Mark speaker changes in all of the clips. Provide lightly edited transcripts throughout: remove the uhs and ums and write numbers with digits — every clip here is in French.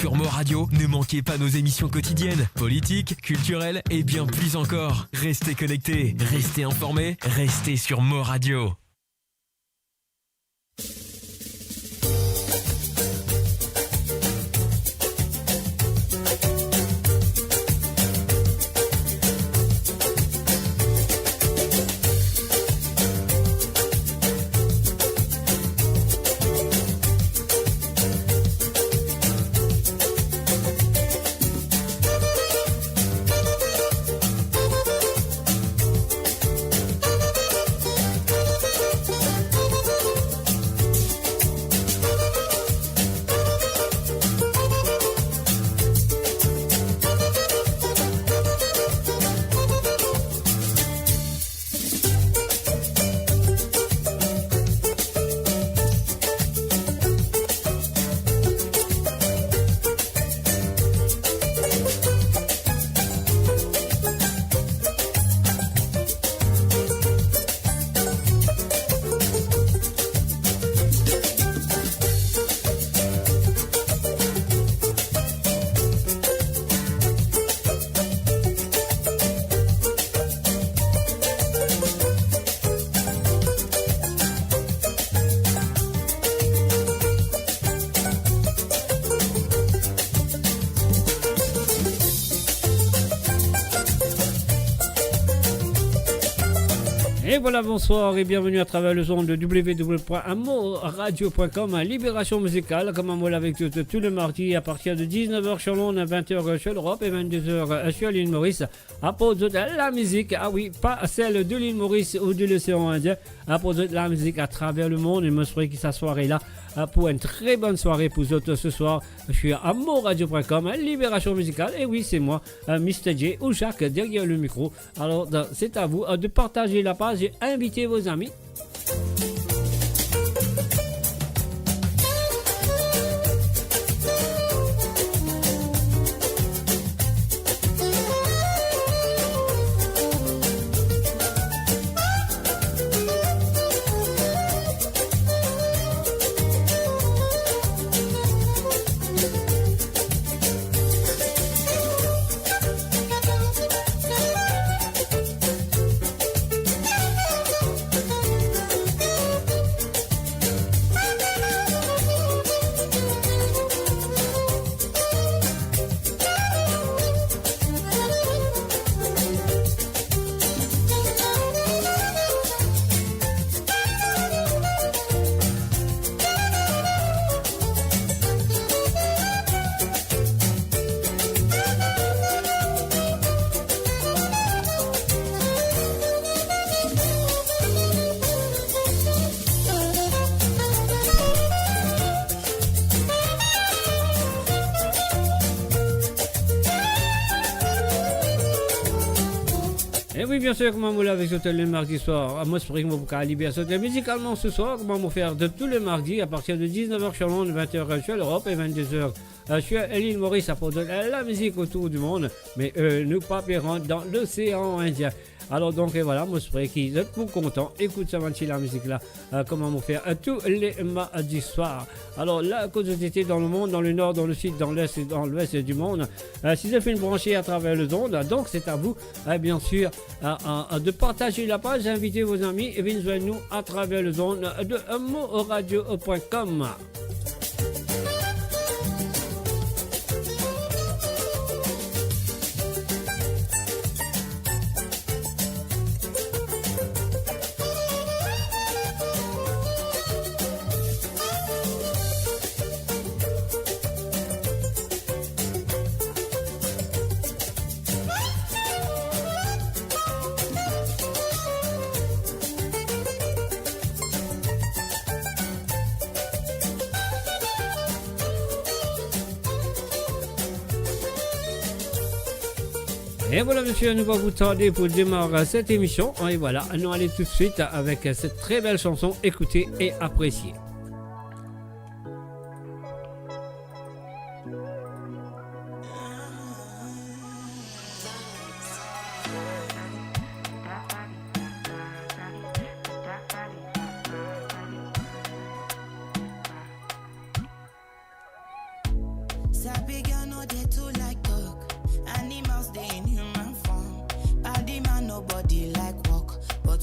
Speaker 1: Sur Mo Radio, ne manquez pas nos émissions quotidiennes, politiques, culturelles et bien plus encore. Restez connectés, restez informés, restez sur Mo Radio.
Speaker 2: Et voilà, bonsoir et bienvenue à travers le son de www.amoradio.com, Libération musicale, comme on l'a avec tous les mardis à partir de 19h sur l'onde, 20h sur l'Europe et 22h sur l'île Maurice. À propos de la musique, ah oui, pas celle de l'île Maurice ou de l'océan Indien, à propos de la musique à travers le monde. Et je me souhaite que cette soirée-là pour une très bonne soirée pour vous autres ce soir. Je suis à amoradio.com, Libération musicale, et oui, c'est moi, Mr. J ou Jacques derrière le micro. Alors, c'est à vous de partager la page et inviter vos amis. Oui, bien sûr, comment vous l'avez sauté le mardi soir. Moi, je vous à libérer sauter musicalement ce soir. Comment vous faire de tous les mardis à partir de 19h sur l'onde, 20h sur l'Europe et 22h sur l'île Maurice à propos de la musique autour du monde. Mais nous papierons dans l'océan Indien. Alors donc voilà, moi je serais qui êtes tout content. Écoute ça, la musique là, comment vous faire tous les mardis soirs. Alors la quantité dans le monde, dans le nord, dans le sud, dans l'est et dans l'ouest du monde. Si vous faites une branchée à travers le ondes, donc c'est à vous, bien sûr, de partager la page, inviter vos amis et venir joindre nous à travers le ondes de moradio.com. Et voilà monsieur, nous allons vous tarder pour démarrer cette émission. Et voilà, nous allons tout de suite avec cette très belle chanson, écoutez et appréciez.
Speaker 3: Sabi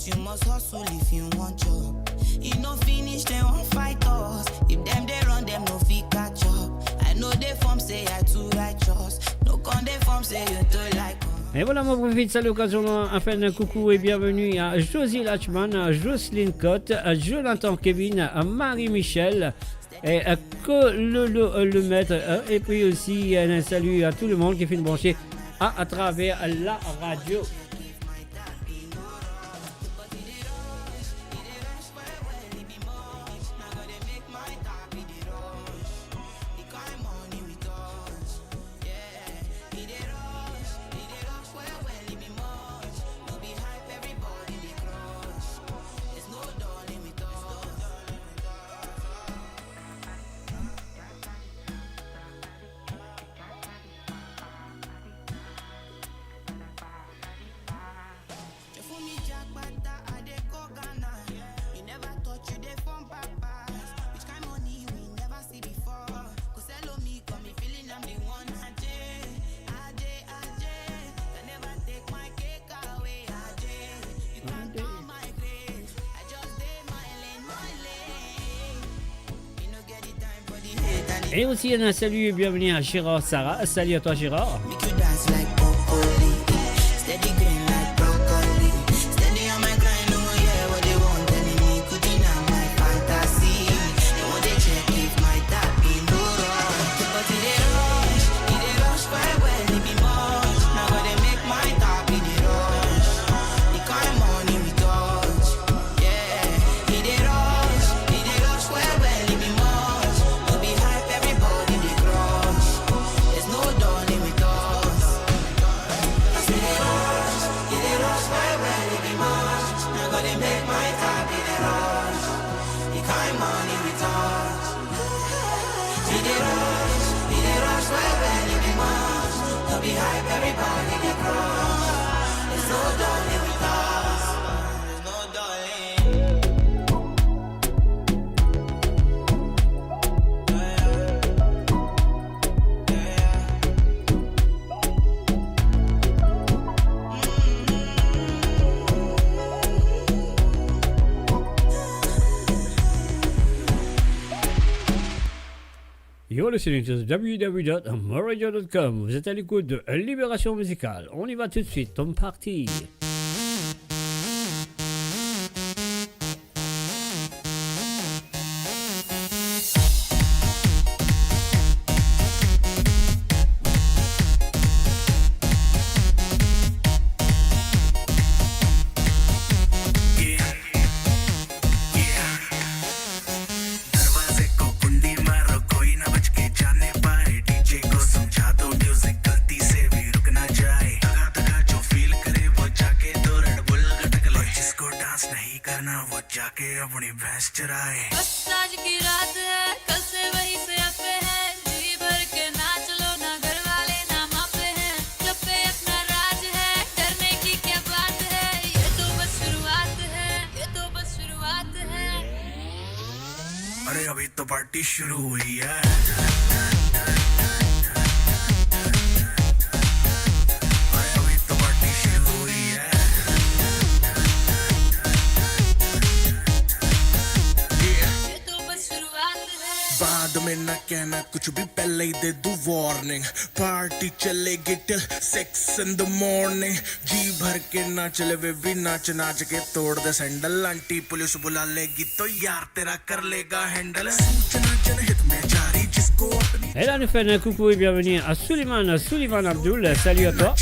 Speaker 3: But you must hustle if you want job. You no finish, they won't fight us. If them they run, them no fit catch up. I know they form say I too righteous. No con they form say you too like us.
Speaker 2: Et voilà, mon profite à l'occasion à faire un coucou et bienvenue à Josie Lachman, Jocelyne Cotte, Jonathan Kevin, Marie-Michel et le maître. Et puis aussi un salut à tout le monde qui fait une branchée à travers la radio. Et aussi un salut et bienvenue à Gérard Sarah. Salut à toi Gérard. You're listening to www.moradio.com. Vous êtes à l'écoute de Libération Musicale. On y va tout de suite, on parti.
Speaker 4: शुरू हुई है अभी तो पार्टी शुरू हुई है ये तो बस शुरुआत है बाद में ना कहना कुछ भी पहले ही दे दूं वार्निंग पार्टी चलेगी टिल 6 in the morning जी भर के ना चले वे भी नाच नाच के तोड़ दे सैंडल आंटी पुलिस बुला लेगी तो यार तेरा कर लेगा हैंडल सूचना जनहित में जारी जिसको अपनी
Speaker 2: Et là nous faisons un coucou et bienvenue à Sullivan Abdul, salut à toi.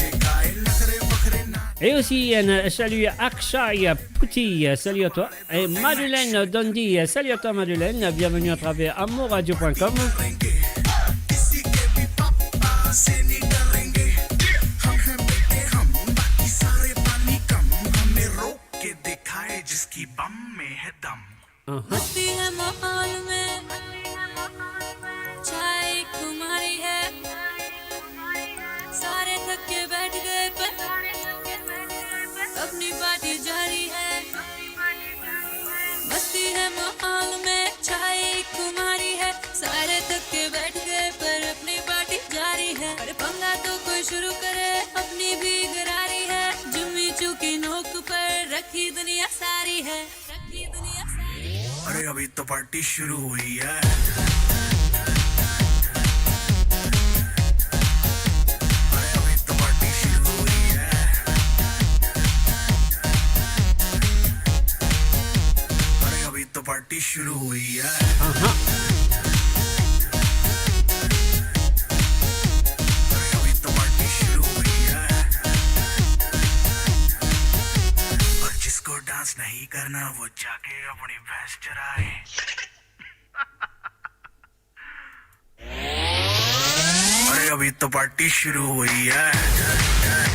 Speaker 2: Et aussi un salut à Akshay Puti, salut à toi. Et Madeleine Dondi, salut à toi Madeleine, bienvenue à travers amourradio.com.
Speaker 4: जिसकी बम में है दम
Speaker 5: मस्ती है माहौल में चाय कुमारी है सारे थक के बैठ गए पर अपनी पार्टी जारी है मस्ती है माहौल में चाय कुमारी है सारे थक के बैठ गए पर अपनी पार्टी जारी है अरे पंगा तो कोई शुरू करे अपनी भी गरारी है जुम्मी चूकी नोक पर रखी दुनिया
Speaker 4: अरे अभी तो पार्टी शुरू हुई है अरे अभी तो पार्टी शुरू हुई है अरे अभी तो पार्टी शुरू हुई है डांस नहीं करना वो जाके अपनी भैंस चराए अरे अभी तो पार्टी शुरू हुई है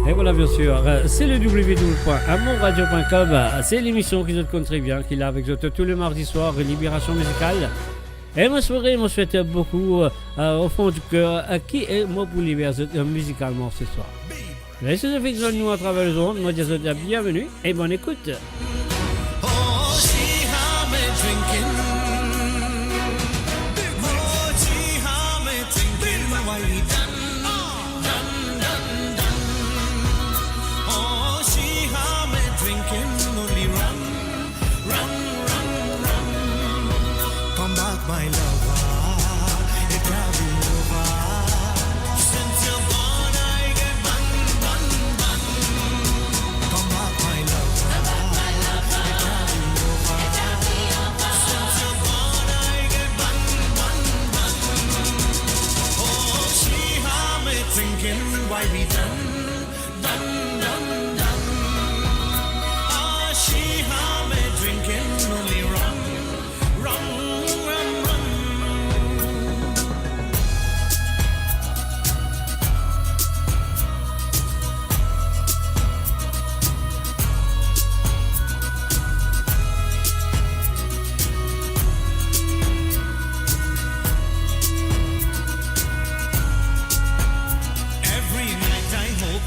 Speaker 2: Et voilà, bien sûr, c'est le www.amonradio.com. C'est l'émission qui nous compte très bien, qu'il a avec nous tous les mardis soirs, Libération musicale. Et ma soirée, je souhaite beaucoup au fond du cœur qui est moi pour libérer musicalement ce soir. Laissez nous fixer nous à travers le monde. Moi, je vous dis bienvenue et bonne écoute.
Speaker 4: My lover, it can be over. Since you're gone, I get bun, bun, bun. Come back, my lover, it can be over. Since you're gone, I get bun, bun, bun. Oh, she had me thinking, why we done, done, done, done. Ah, she had me drinking only rum, rum.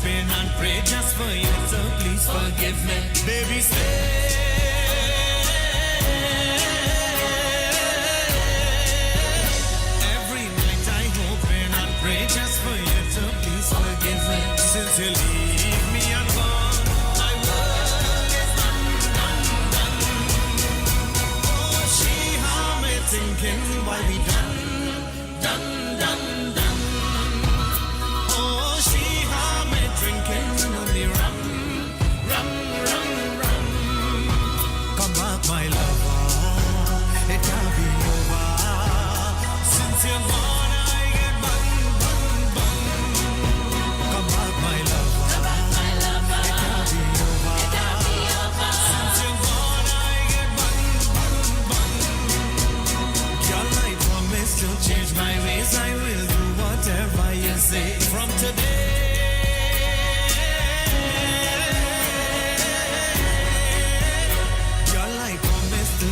Speaker 4: And pray just for you, so please forgive me. Baby, stay. Every night I hope and pray just for you, so please forgive me. Since you leave me and gone, my work is done, done, done. Oh, she had me thinking, why we done, done, done, done. Oh, she had me drinking only rum, rum, rum, rum. Come back, my lover, it can't be over. Since you're gone, I get bun, bun, bun. Come back, my lover, it can't be over. Since you're gone, I get bun, bun, bun. Girl, I promise to change my ways. I will do whatever you say from today.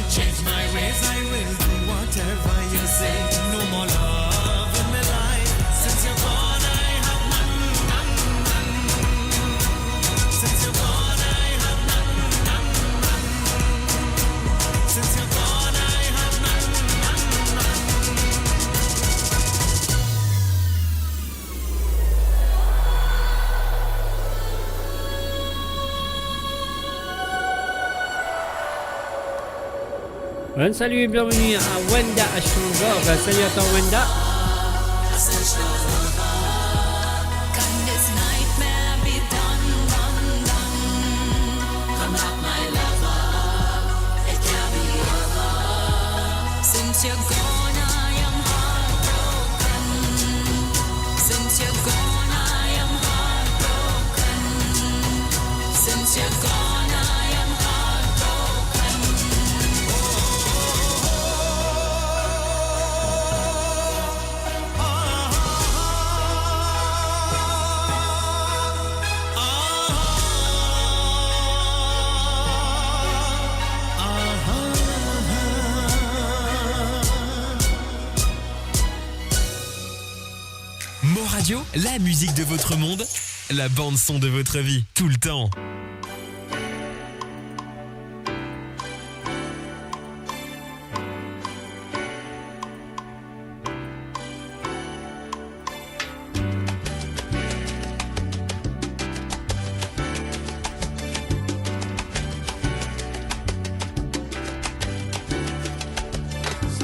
Speaker 4: Change my ways, I will do whatever you say. No more love in my life. Since you're gone, I have none, none, none. Since you're gone, I have none, none, none. Since you're gone, I have none, none, none.
Speaker 2: Un salut et bienvenue à Wenda à Changor. Salut à toi Wenda.
Speaker 5: Can this nightmare be done, done, done? Come back, my lover, it can't be over. Since you're gone, I am heartbroken. Since you're gone, I am heartbroken. Since you're gone, I am heartbroken.
Speaker 1: Mo Radio, la musique de votre monde, la bande son de votre vie, tout le temps.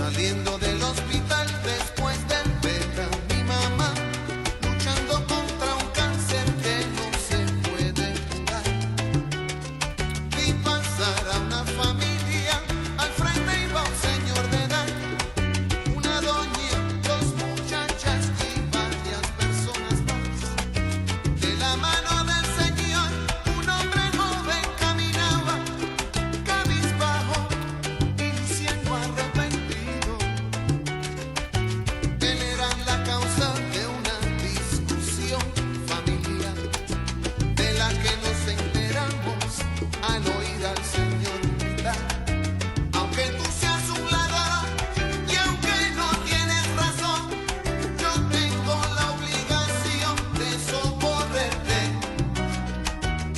Speaker 6: Saliendo del hospital después de ver a mi mamá luchando contra un cáncer que no se puede curar. Vi pasar a una familia, al frente iba un señor de edad, una doña, dos muchachas y varias personas más. De la mano del señor, un hombre joven caminaba, cabizbajo y siendo arrepentido. Él era la causa de una discusión familiar, de la que nos enteramos al oír al Señor gritar. Aunque tú seas un ladrón y aunque no tienes razón, yo tengo la obligación de socorrerte.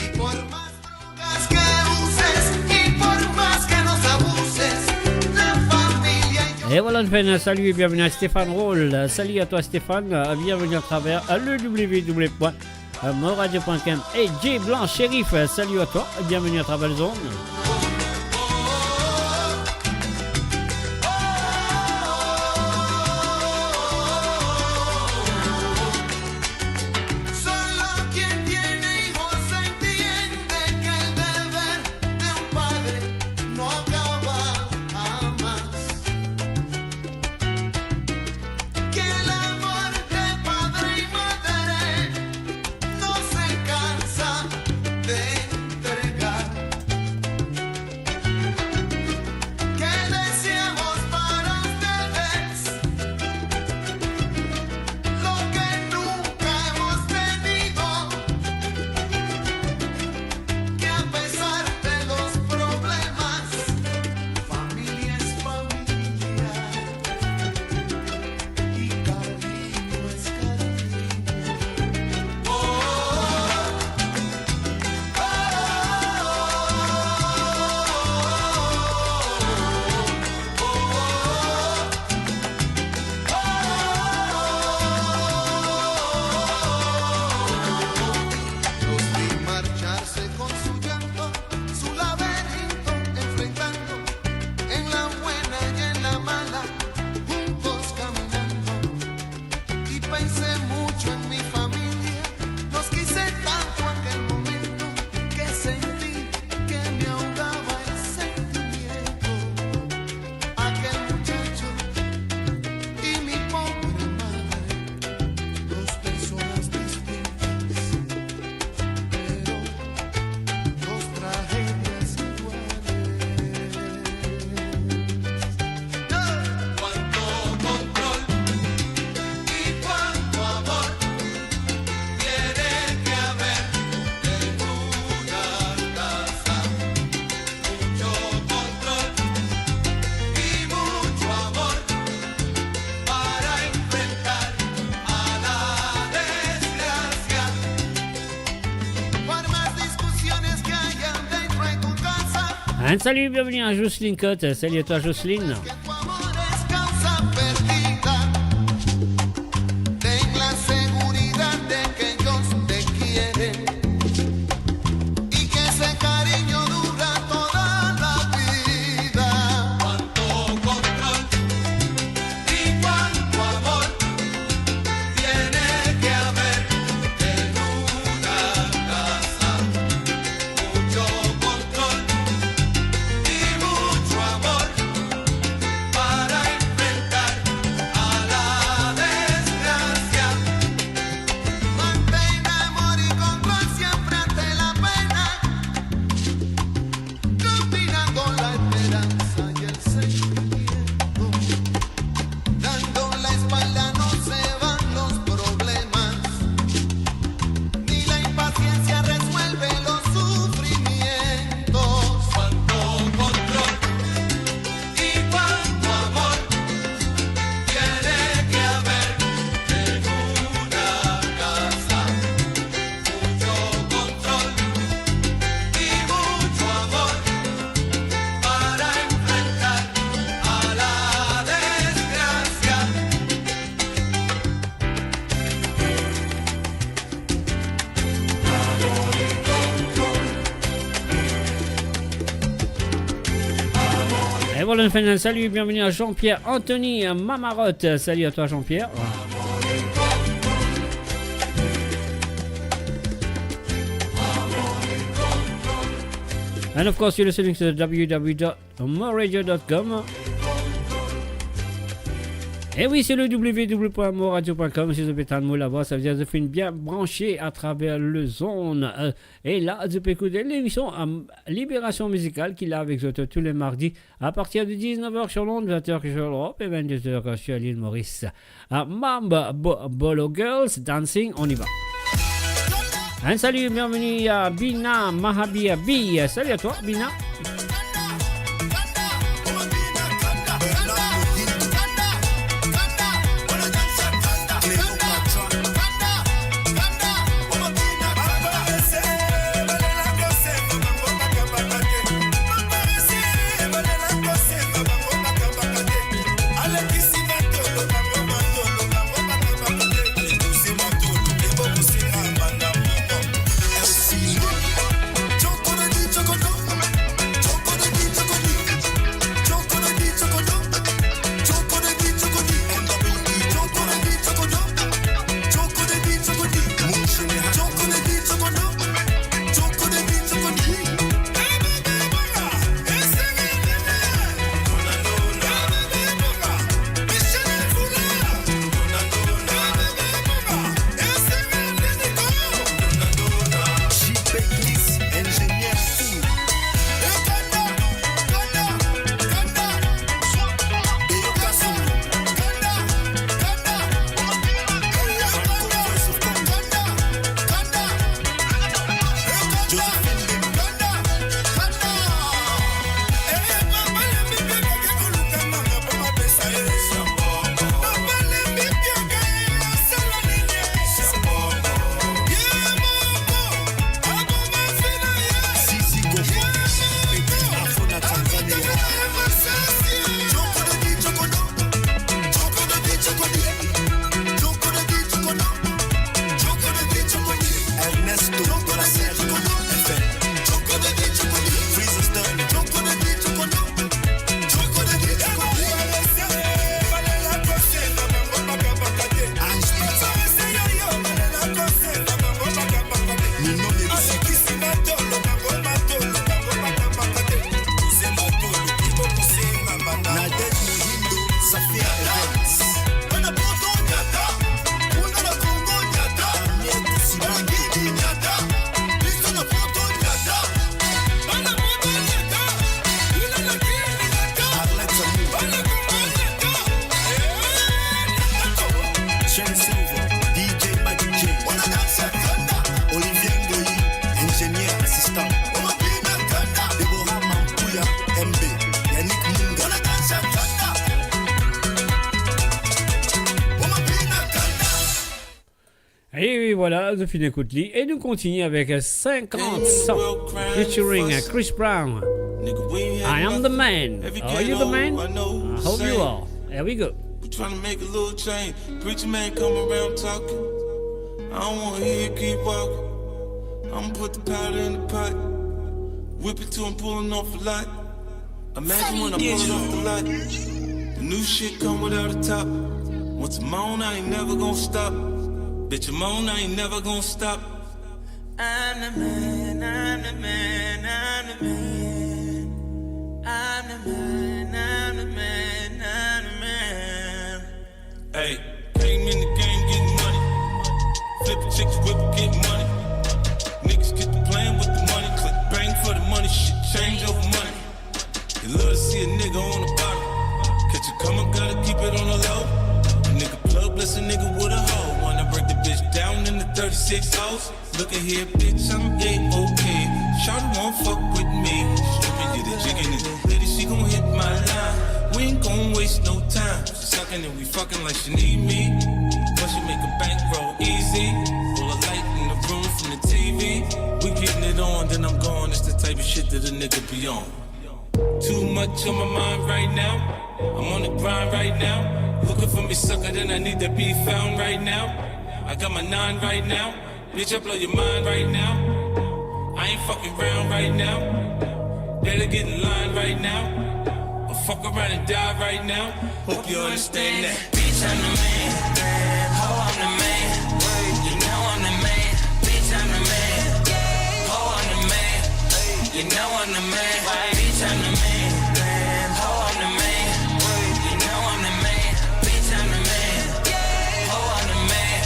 Speaker 6: Y por más drogas que uses y por más que nos abuses, la familia y yo.
Speaker 2: Et voilà, on fait un salut et bienvenue à Stéphane Roll. Salut à toi Stéphane, bienvenue à travers le www.moradio.com. Et J Blanc Shérif, salut à toi, bienvenue à travers le zone.
Speaker 6: Solo quien tiene hijos entiende que el deber de un padre no acaba jamás. Que el amor de padre y madre no se cansa de entregar. Que deseamos para ustedes lo que nunca hemos tenido. Que a pesar de los problemas, familia es familia y cariño es cariño. Los vi marcharse con su llanto, su laberinto enfrentando, en la buena y en la mala, juntos caminando. Y pensé mucho en mi familia, los quise tanto aquel momento, que sentí que me ahogaba el sentimiento. Aquel muchacho y mi pobre madre, dos personas distintas, pero dos tragedias iguales. Cuánto control y cuánto amor tiene que haber en una casa. Mucho control y mucho amor para enfrentar a la desgracia. Por más discusiones que hayan dentro de tu casa,
Speaker 2: Un salut, bienvenue à Jocelyne Cotte, salut à toi Jocelyne.
Speaker 6: que tu amor es causa perdida. Ten la seguridad de que ellos te quieren y que ese cariño dura toda la vida. Cuánto control y cuánto amor tiene que haber en una casa. Mucho control y mucho amor
Speaker 2: voilà, on fait un salut, bienvenue à Jean-Pierre Anthony Mamarotte. Salut à toi Jean-Pierre. And of course, you're listening to www.moradio.com. Et oui, c'est le www.moradio.com. Si vous avez un mot là-bas, ça veut dire que vous êtes bien branché à travers le zone. Et là, vous pouvez écouter l'émission Libération musicale qu'il a avec vous tous les mardis à partir de 19h sur Londres, 20h sur l'Europe et 22h sur l'île Maurice. Mamba Bolo Girls Dancing, on y va. Un salut, bienvenue à Bina Mahabia B. Salut à toi, Bina. Voilà, The Fin Écoute-Ly. Et nous continuons avec 50 featuring Chris Brown. I am the man. Are you the man? I hope you are. Here we go.
Speaker 7: We're trying to make a little change. Preacher man come around talking. I don't want to hear you keep walking. I'm gonna put the powder in the pot. Whip it till I'm pulling off a lot. Imagine when I pull it off the lot. The new shit come without a top. Once I'm on, I ain't never gonna stop. Bitch, I'm on, I ain't never gonna stop. I'm the man, I'm the man, I'm the man. I'm the man, I'm the man, I'm the man. Hey, came in the game getting money. Flipping chicks, whip, get money. Niggas get to playing with the money. Click bang for the money, shit change over money. You love to see a nigga on the bottom. Catch you coming, gotta keep it on the low. A nigga plug, bless a nigga with a hoe. Wanna break the bitch down in the 36 hoes. Look at here, bitch, I'm A-OK. Shawty won't fuck with me. Stripping you the jigging it. Lady, she gon' hit my line. We ain't gon' waste no time. She sucking and we fucking like she need me. Once she make a bankroll easy. Full of light in the room from the TV. We getting it on, then I'm gone. It's the type of shit that a nigga be on. Too much on my mind right now. I'm on the grind right now. Looking for me, sucker, then I need to be found right now. I got my 9 right now. Bitch, I blow your mind right now. I ain't fucking around right now. Better get in line right now. fuck around and die right now. Hope you understand that.
Speaker 3: Bitch, I'm the man. Ho, I'm the man. You know I'm the man. Bitch, I'm the man. Ho, I'm the man. You know I'm the man. Bitch, I'm the man. Ho, I'm the man. You know I'm the man. Bitch, I'm the man. Ho, I'm the man.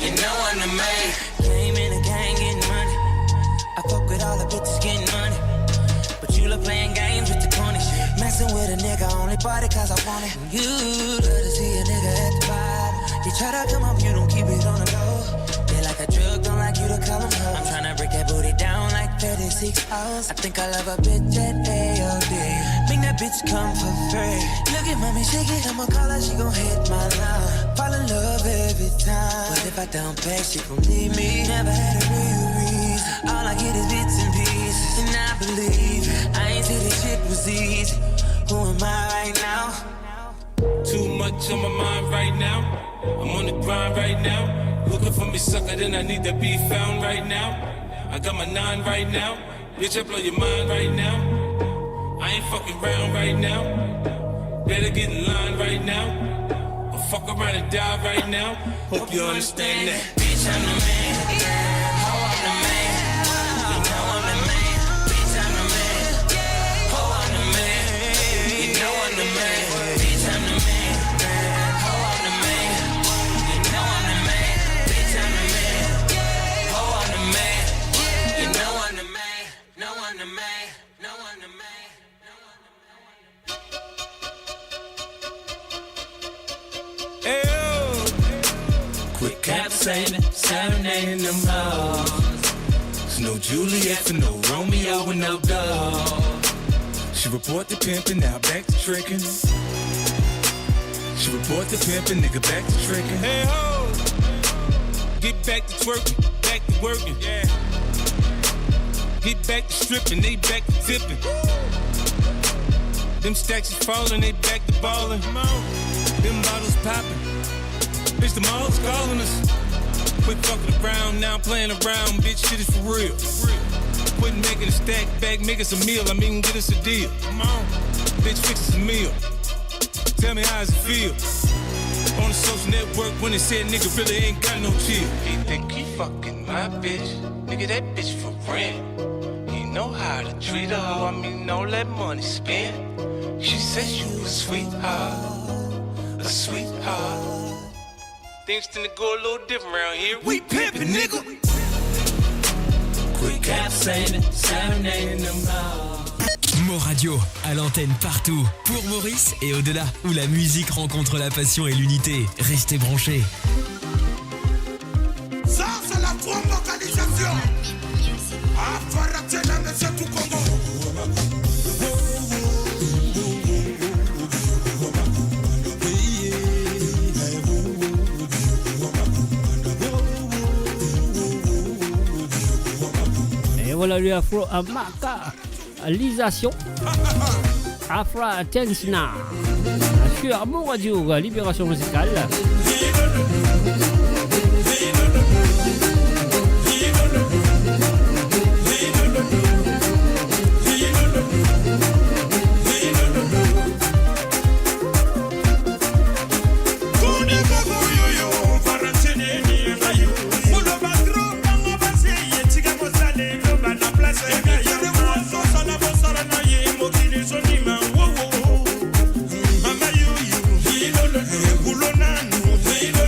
Speaker 3: You know I'm the man. Came in the gang getting money. I fuck with all the bitches getting money. But you love playing games with the corny shit. Messing with a nigga, only body cause I want it. You love to see a nigga at the bottom. You try to come up, you don't keep it on the low. They like a drug, don't like you to call them hoes. I'm tryna break that booty down like 36 hours. I think I love a bitch at AOD. Make that bitch come for free. Look at mommy, shake it, I'ma call her, she gon' hit my line. Fall in love every time. But if I don't pay, she gon' leave me. Never had a real reason. All I get is bits and pieces. And I believe I ain't say this shit was easy. Who am I right now?
Speaker 7: Too much on my mind right now. I'm on the grind right now. Looking for me, sucker, then I need to be found right now. I got my 9 right now. Bitch, I blow your mind right now. I ain't fucking around right now. Better get in line right now. I'll fuck around and die right now. Hope you understand that.
Speaker 3: Bitch, I'm the man. Ho, I'm the man. You know I'm the man. Bitch, I'm the man. Ho, I'm the man. You know I'm the man. Bitch, I'm the man. Ho, I'm the man. You know I'm the man. Bitch, I'm the man. Ho, I'm the man. You know I'm the man. No I'm the man. No I'm the man.
Speaker 7: Quick cap saving, serenading them hoes. There's no Juliet and no Romeo and no dog. She report the pimpin', now back to trickin'. She report the pimpin', nigga back to trickin'. Hey ho! Get back to twerking, back to working. Yeah. Get back to stripping, they back to tipping. Them stacks is falling, they back to ballin'. Them bottles poppin'. Bitch, the mall's calling us. Quit fucking around, now I'm playing around. Bitch, shit is for real. Quit making a stack back, make us a meal. I mean, get us a deal. Come on. Bitch, fix us a meal. Tell me how does it feel? On the social network when they said nigga really ain't got no chill. He think he fucking my bitch. Nigga, that bitch for rent. He know how to treat her. I mean, don't let money spend. She said you a sweetheart. A sweetheart. Things tend to go a little different around here. We pimpin', nigga. Quick cap saving, serenading them hoes.
Speaker 1: Mo Radio, à l'antenne partout, pour Maurice et au-delà, où la musique rencontre la passion et l'unité. Restez branchés.
Speaker 4: Ça, c'est la grande localisation. Affaire monsieur tout Congo.
Speaker 2: Et voilà le afro macalisation. Afro Tensna. Sur Mo Radio, Libération musicale.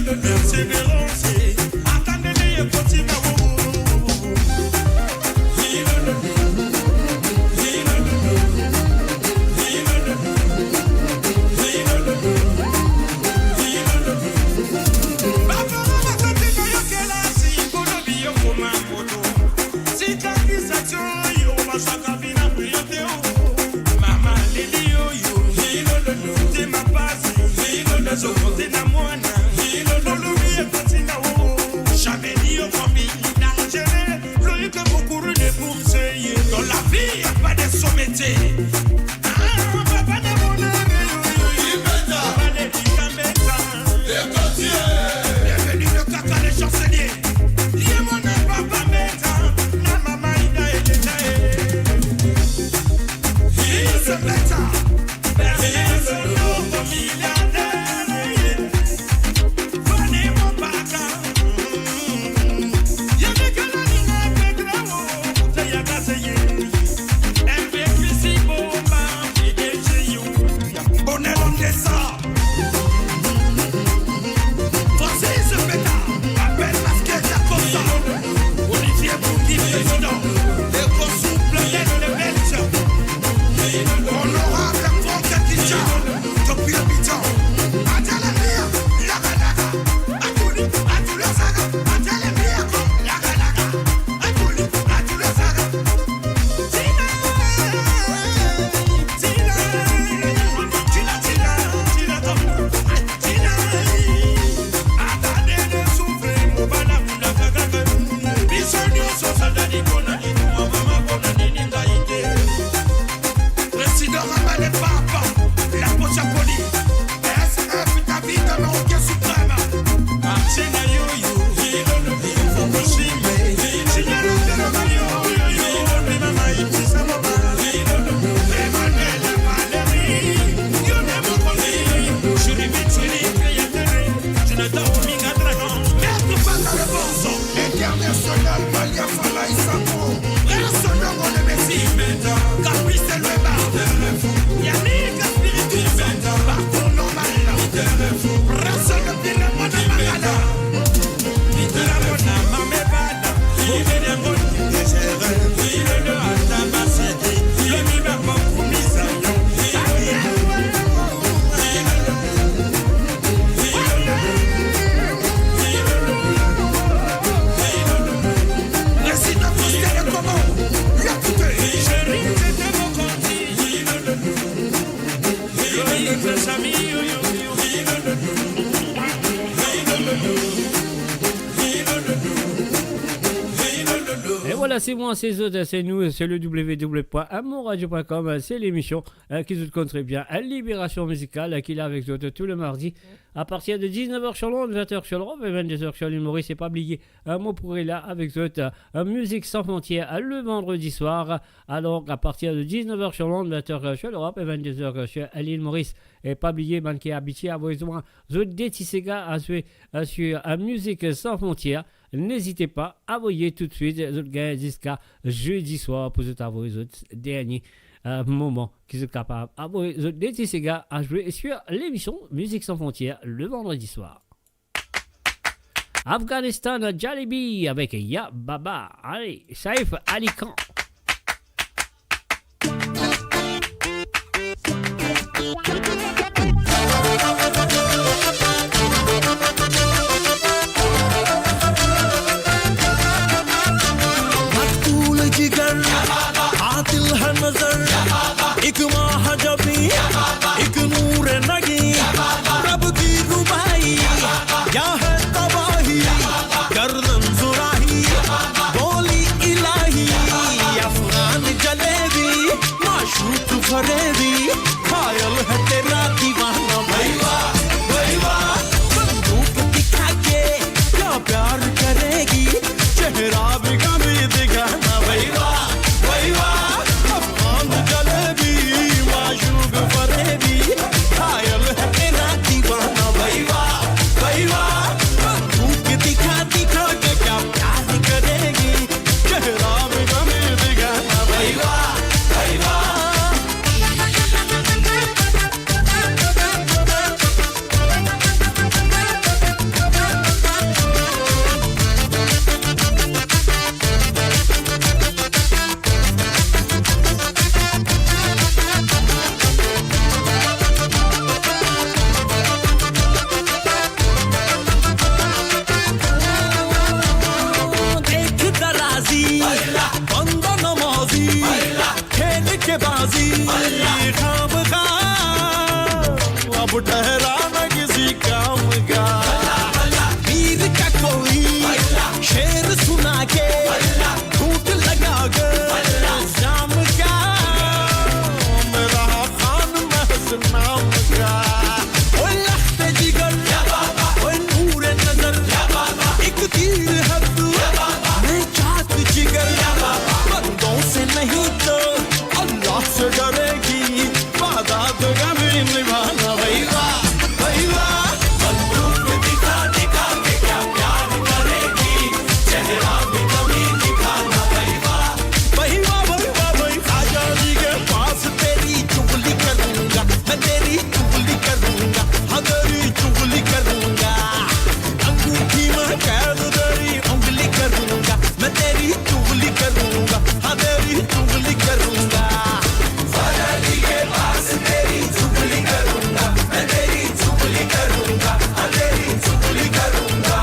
Speaker 4: Considérons
Speaker 2: Voilà, c'est moi, c'est eux, c'est nous, c'est le www.amourradio.com, c'est l'émission qui se compte très bien à Libération Musicale, qui est là avec vous tout le mardi à partir de 19h sur Londres, 20h sur l'Europe et 22h sur l'île Maurice. C'est pas oublié, moi pour là avec vous, Musique sans frontières le vendredi soir. Alors à partir de 19h sur Londres, 20h sur l'Europe et 22h sur l'île Maurice. Et pas oublier, man qui est habitué à besoin de détisséga à sur Musique sans frontières. N'hésitez pas à envoyer tout de suite jusqu'à jeudi soir pour avoir les autres derniers moments qui sont capables d'envoyer des petits gars à jouer sur l'émission Musique sans frontières le vendredi soir. Afghanistan Jalebi avec Ya Baba. Allez, Saif Ali Khan.
Speaker 8: एक महाजबी एक नूर नगी रब की रुबाई क्या है तबाही गर्दन जुराही बोली इलाही अफगान जलेबी माशूक फरेबी खायल है तेरा दीवाना भैया भैया बंदूक दिखा के क्या प्यार करेगी चेहरा भी कभी दिखाना भैया भैया ठहरा न किसी काम का वीर का कोई शेर सुना के झूठ लगा कर शाम का मेरा खान महज नाम का ओए लख्ते जिगर ओए नूर नजर एक तीर है तू मैं चाहत जिगर बंदों से नहीं तो अल्लाह से डरेगी वादा तो कभी निभाना भैया भैया बंदूक दिखा दिखा के क्या प्यार करेगी चेहरा भी कभी दिखाना भैया भैया भैया भैया आजादी के पास तेरी चुगली करूंगा मैं तेरी चुगली करूंगा हाँ तेरी चुगली करूंगा अंगूठी में कैद तेरी उंगली करूंगा मैं तेरी चुगली करूंगा हाँ तेरी चुगली करूंगा आजादी के पास तेरी चुगली करूंगा मैं तेरी चुगली करूंगा हाँ तेरी चुगली करूंगा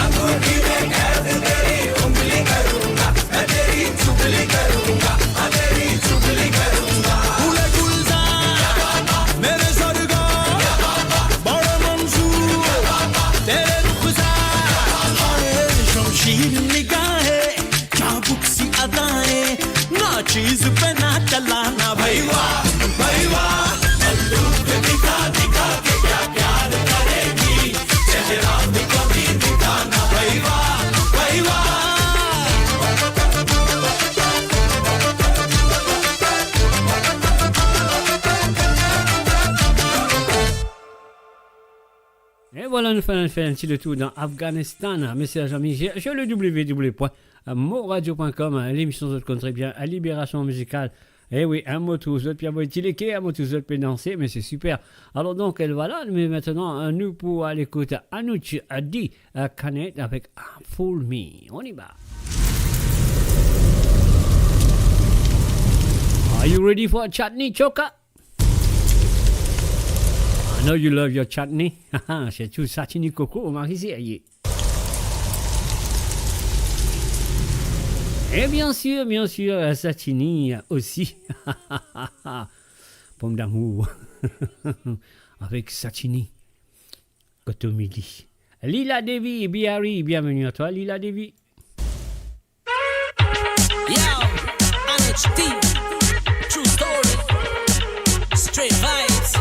Speaker 8: अंगूठी में कैद तेरी उंगली करूंगा मैं तेरी चुगली करूंगा हाँ तेरी चुगली करूंगा फूले गुलजार मेरे सरगार बड़े मंसूर तेरे रुखसार शमशीर निगाहें चाबुक सी अदाएं ना चीज पे ना चलाना भैया भैया बंदूक दिखा दिखा के क्या प्यार करेगी चेहरा भी कभी दिखाना भैया भैया
Speaker 2: Et voilà, nous faisons un petit retour dans Afghanistan. Mes chers amis, sur le www.moradio.com, l'émission se compte très bien à Libération Musicale Eh oui, un mot tous autres, puis un mot tileke, un mot tous autres, puis danser, mais c'est super. Alors donc, elle va là, mais maintenant, nous pour aller écouter Anuch Adi Kanet avec Fool Me. On y va. Are you ready for a chutney, Choka? I know you love your chutney. C'est tout satini coco, on m'a ici, aïe. Et bien sûr, Satini aussi. Pomme d'amour. Avec Satini. Kotomili. Lila Devi, Biari, bienvenue à toi, Lila Devi.
Speaker 9: Yo, NHT, true story, straight vibes,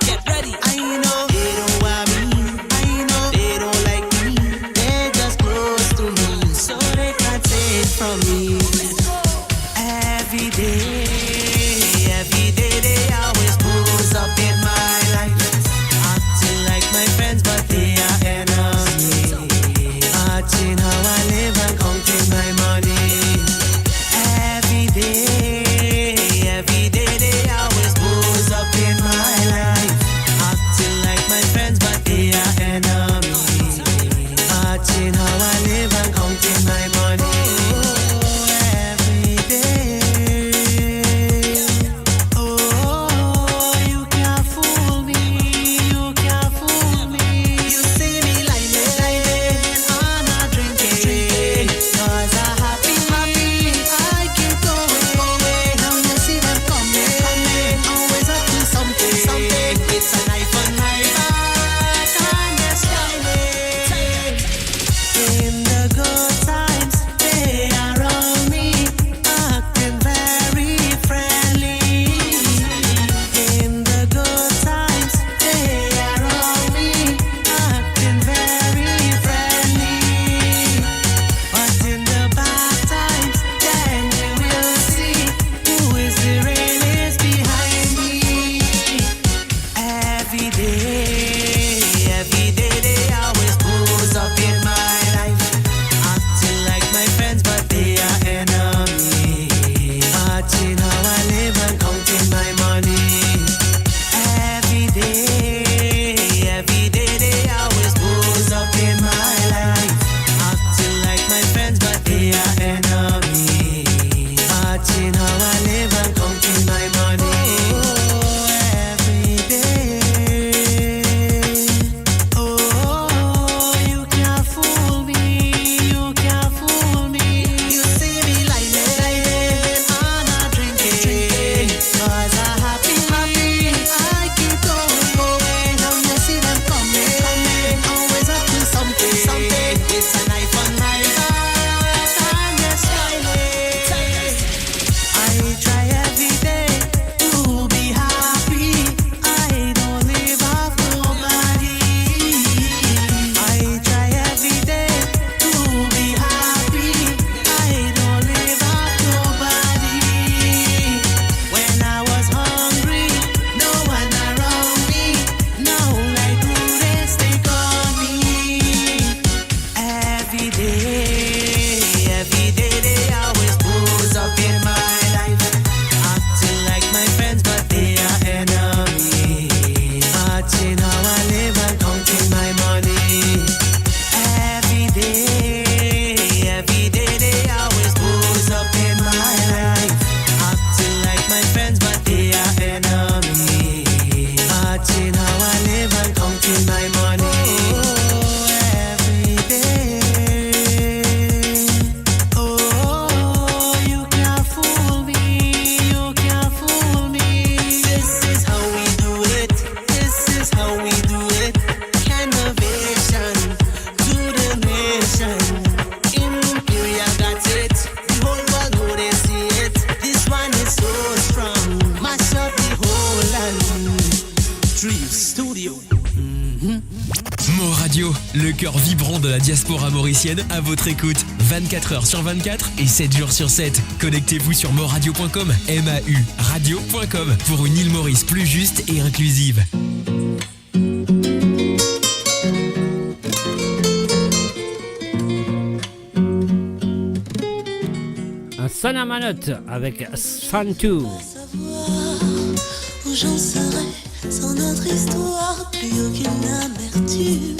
Speaker 9: get ready.
Speaker 6: I know they don't want me. I know they don't like me. They're just close to me, so they can't take it from me. Every day they always pose up in my life, acting like my friends, but they are enemies. Watching how I live and counting my money. Every day they always pose up in my life, acting like my friends, but they are enemies. Watching how I live and counting my money. Every day. Oh, you can't fool me. You can't fool me. You see me lying and I'm drinking. 'Cause I'm happy. I keep going. Now you see them coming. Always up to something. It's a knife on my back and they're smiling. In the good times, they are around me, acting very friendly. In the good times, they are around me, acting very friendly. But in the bad times, then you will see who is the realest behind me. Every day they always pose up in my life, acting like my friends, but they are enemies. Watching how I live and counting my money. Every day they always pose up in my life, acting like my friends, but they are enemies. Watching how I live and counting my money. Every day. Oh, you can't fool me. You can't fool me. You see me lying and I'm drinking. 'Cause I'm happy. I keep going. Now you see them coming. Always up to something. It's a knife on my back and they're smiling. I try every day to be happy. I don't live off nobody. I try every day to be happy. I don't live off nobody. When I was hungry, no one around me. Now like who they stick on me. Every day they always pose up in my life, acting like my friends, but they are enemies. Watching how I live and counting my money. Every day they always pose up in my life, acting like my friends, but they are enemies. Watching how I live and counting my money. Every day. Oh, you can't fool me. You can't fool me. This is how we do it. This is how we do it. Innovation to the nation. Imperial got it. The whole world know they see it. This one is so strong. Mash up the whole land. Tree Studio.
Speaker 1: Mo Radio, le cœur vibrant de la diaspora mauricienne à votre écoute 24 heures sur 24 et 7 jours sur 7. Connectez-vous sur moradio.com, MAU radio.com pour une île Maurice plus juste et inclusive.
Speaker 2: Sana Manotte avec Santu.
Speaker 10: Où j'en serais sans notre histoire, plus aucune amertume,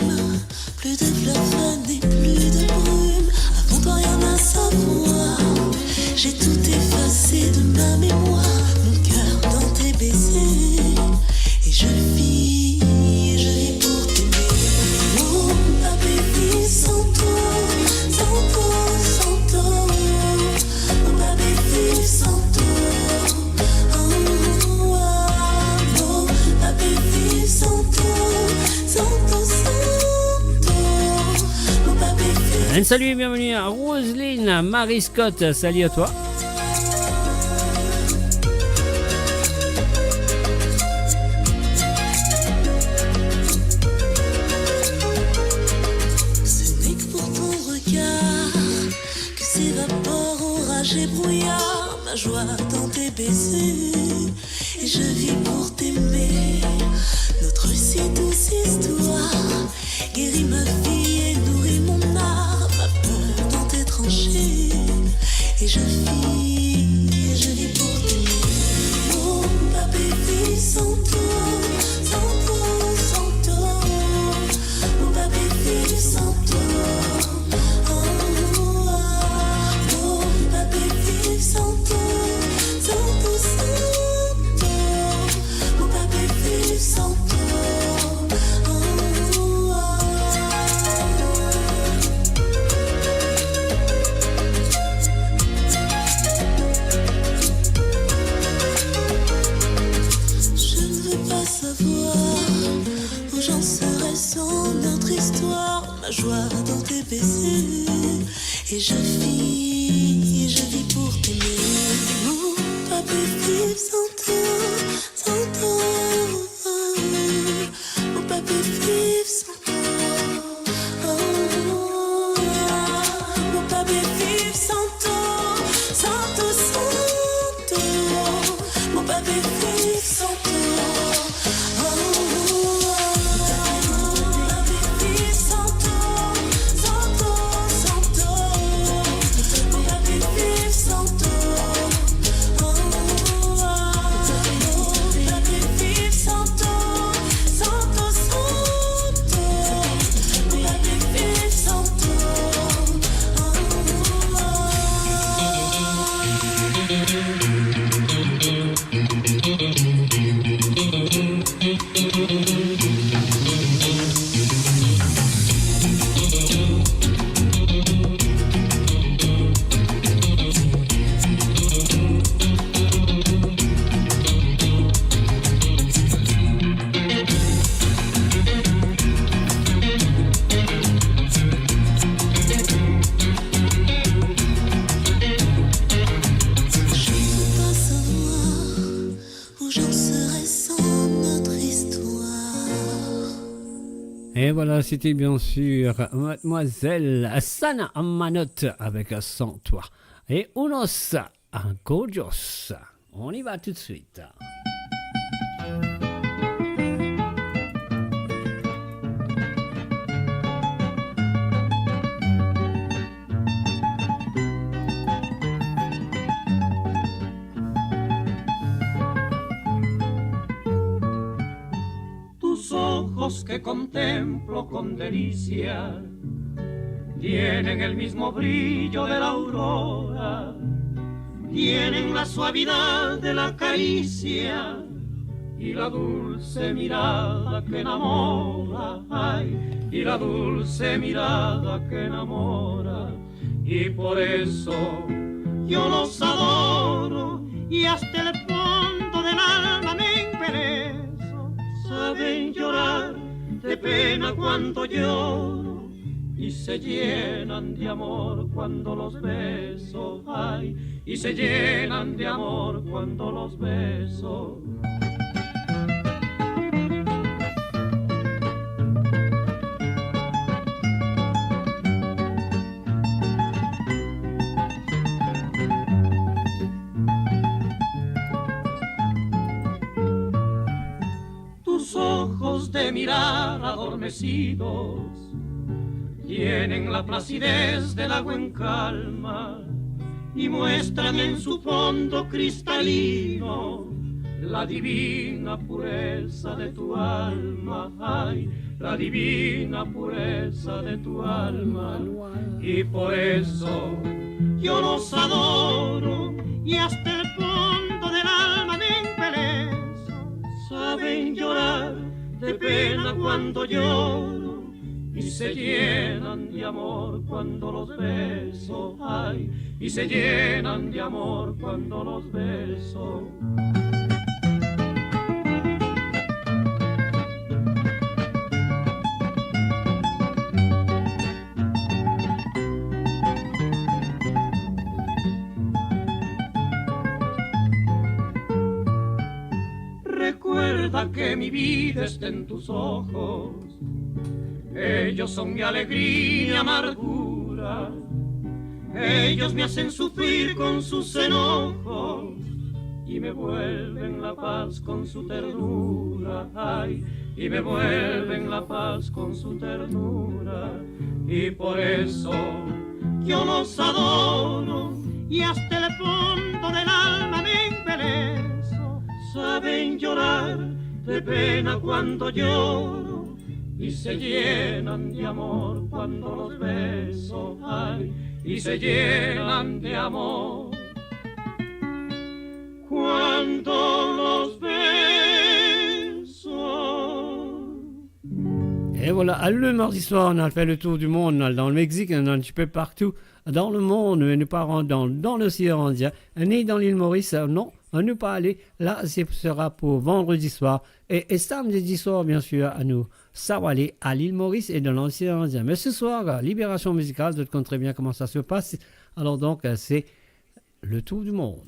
Speaker 10: plus de fleurs fanées, plus de brume. Avant toi rien à savoir, j'ai tout effacé de ma mémoire, mon cœur dans tes baisers, et je vis pour t'aimer. Oh, ma baby, sans toi, sans toi, sans toi. Oh, ma baby, sans toi.
Speaker 2: Un salut et bienvenue à Roselyne, Marie Scott, salut à toi.
Speaker 10: Ce n'est que pour ton regard que s'évapore orage et brouillard, ma joie dans tes baisers, et je vis pour t'aimer. Notre si douce histoire guérit ma vie et nourrit mon art, ma peur dans tes tranchées, et je vis pour t'aimer. Oh, ma baby, sans toi, sans toi, sans toi. Oh, ma baby, sans toi. Oh, ma baby, sans toi, sans toi, sans toi. Oh, ma baby, sans toi. Où j'en serais sans notre histoire, ma joie dans tes baisers, et je vis pour t'aimer. Oh, pas vivre sans toi, sans toi. Oh, pas vivre sans toi. Oh, pas vivre sans toi, sans toi, sans toi. Oh, pas vivre sans toi.
Speaker 2: Et voilà, c'était bien sûr Mademoiselle Sana Manotte avec Sans toi. Et Unos Gorgeous. On y va tout de suite.
Speaker 11: Ojos que contemplo con delicia tienen el mismo brillo de la aurora, tienen la suavidad de la caricia y la dulce mirada que enamora, ay, y la dulce mirada que enamora, y por eso yo los adoro y hasta el fondo del alma me embelezo. Saben llorar de pena cuando lloro y se llenan de amor cuando los beso, ay, y se llenan de amor cuando los beso. De mirar adormecidos tienen la placidez del agua en calma y muestran en su fondo cristalino la divina pureza de tu alma, ay, la divina pureza de tu alma. Y por eso yo los adoro y hasta el fondo del alma me embeleso. Saben llorar de pena cuando lloro y se llenan de amor cuando los beso, ay, y se llenan de amor cuando los beso. Recuerda que mi vida está en tus ojos, ellos son mi alegría y mi amargura, ellos me hacen sufrir con sus enojos y me vuelven la paz con su ternura, ay, y me vuelven la paz con su ternura. Y por eso yo los adoro y hasta el fondo del alma me embeleso. Saben llorar de pena cuando lloro y se llenan de amor cuando los beso, ay, y se llenan de amor cuando los beso.
Speaker 2: Et voilà, le mardi soir, on a fait le tour du monde, on est dans le Mexique, on est un petit peu partout dans le monde, nous partons dans l'océan Indien, on est dans l'île Maurice, non, on ne peut pas aller, là, ce sera pour vendredi soir, et samedi soir, bien sûr, à nous, ça va aller à l'île Maurice et dans l'océan Indien. Mais ce soir, libération musicale, vous connaissez très bien comment ça se passe, alors donc, c'est le tour du monde.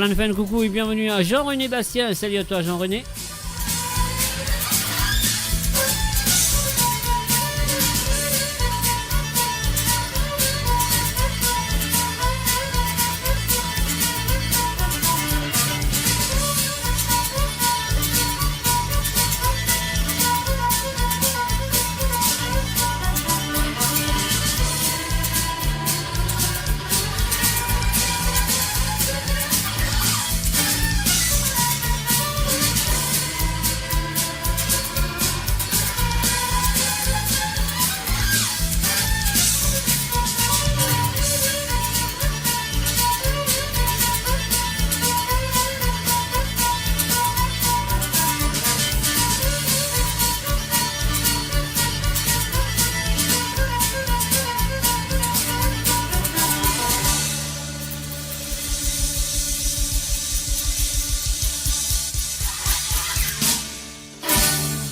Speaker 2: Voilà, nous faisons un coucou et bienvenue à Jean-René Bastien. Salut à toi Jean-René.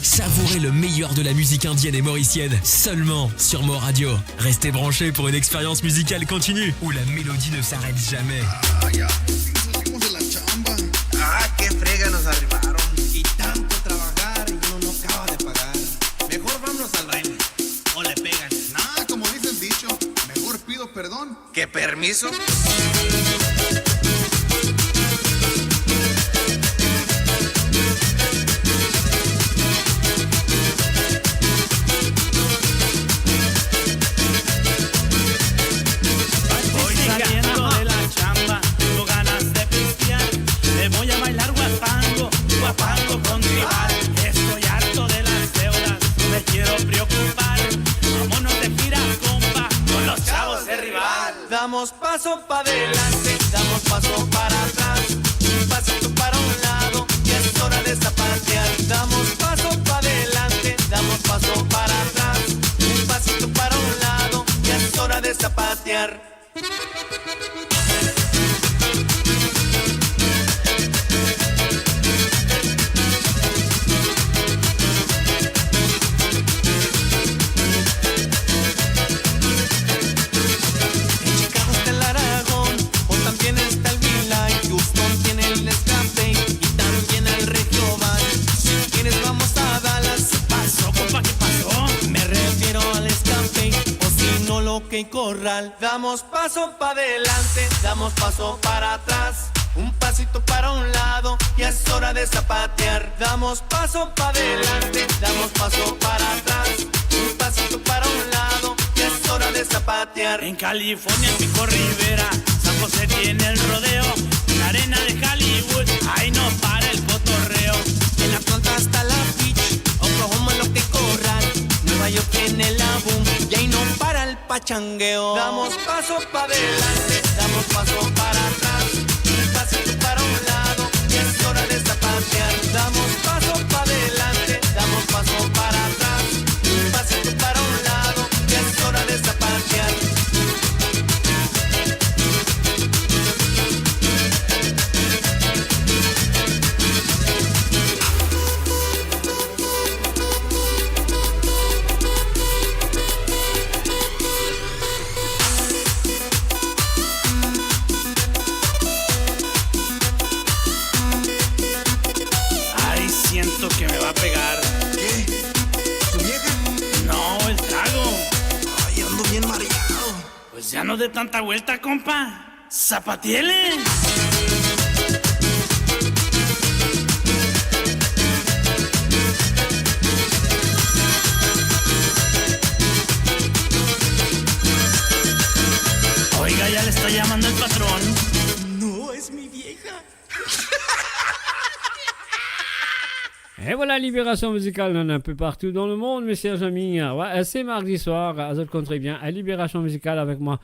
Speaker 1: Savourez le meilleur de la musique indienne et mauricienne seulement sur Mo Radio. Restez branchés pour une expérience musicale continue où la mélodie ne s'arrête jamais.
Speaker 6: Salimos de la chamba. Ah, qué frega nos arribaron. Y tanto trabajar y uno no acaba de pagar. Mejor vámonos al baile. O le pegan. Nah, como dice el dicho, mejor pido perdón que permiso.
Speaker 8: Guapango con tribal, estoy harto de las deudas, no me quiero preocupar, vámonos de gira compa, con los chavos de rival.
Speaker 12: Damos paso para adelante, damos paso para atrás, un pasito para un lado, y es hora de zapatear. Damos paso para adelante, damos paso para atrás, un pasito para un lado, y es hora de zapatear. Corral. Damos paso para adelante, damos paso para atrás, un pasito para un lado, y es hora de zapatear. Damos paso para adelante, damos paso para atrás, un pasito para un lado, y es hora de zapatear.
Speaker 8: En California, en Pico Rivera, San José tiene el rodeo, en la arena de Hollywood, ahí no para el cotorreo.
Speaker 12: En la planta hasta la beach, Oklahoma lo que Corral, Nueva York tiene la boom, y ahí no para el pachangueo. Damos paso para adelante, damos paso para atrás, un pasito para un lado, y es hora de zapatear. Damos paso para adelante, damos paso para atrás, un pasito para un lado, y es hora de zapatear.
Speaker 8: Que me va a pegar.
Speaker 6: ¿Qué? ¿Su vieja?
Speaker 8: No, el trago.
Speaker 6: Ay, ando bien mareado.
Speaker 8: Pues ya no de tanta vuelta, compa. ¡Zapatiele! Oiga, ya le está llamando el patrón.
Speaker 12: No, es mi vieja.
Speaker 2: Et voilà, libération musicale un peu partout dans le monde, mes chers amis. Ouais, c'est mardi soir, vous le comptez bien, à Libération musicale avec moi,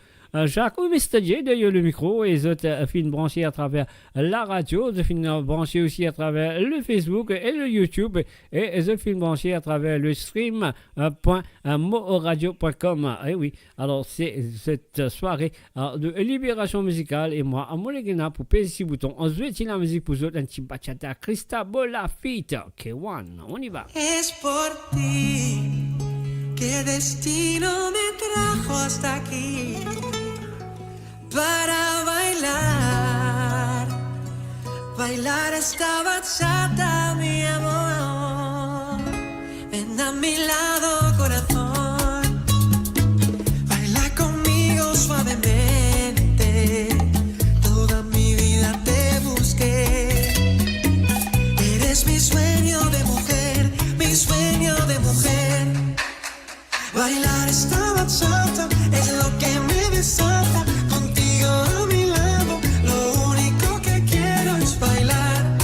Speaker 2: Jacques ou Mr. J derrière le micro, et les autres films branchés à travers la radio, les films branchés aussi à travers le Facebook et le YouTube, et les autres films branchés à travers le stream.moradio.com. Et oui, alors c'est cette soirée de libération musicale, et moi, à Molegena, pour peser ce bouton, on se met la musique pour vous autres, un petit bachata, Krista Bolafit, K1, on y va.
Speaker 13: Es por ti que destino me trajo hasta aquí para bailar Bailar esta bachata, mi amor. Ven a mi lado, corazón. Baila conmigo suavemente. Toda mi vida te busqué. Eres mi sueño de mujer, mi sueño de mujer. Bailar esta bachata es lo que me desata. Contigo a mi lado, lo único que quiero es bailar.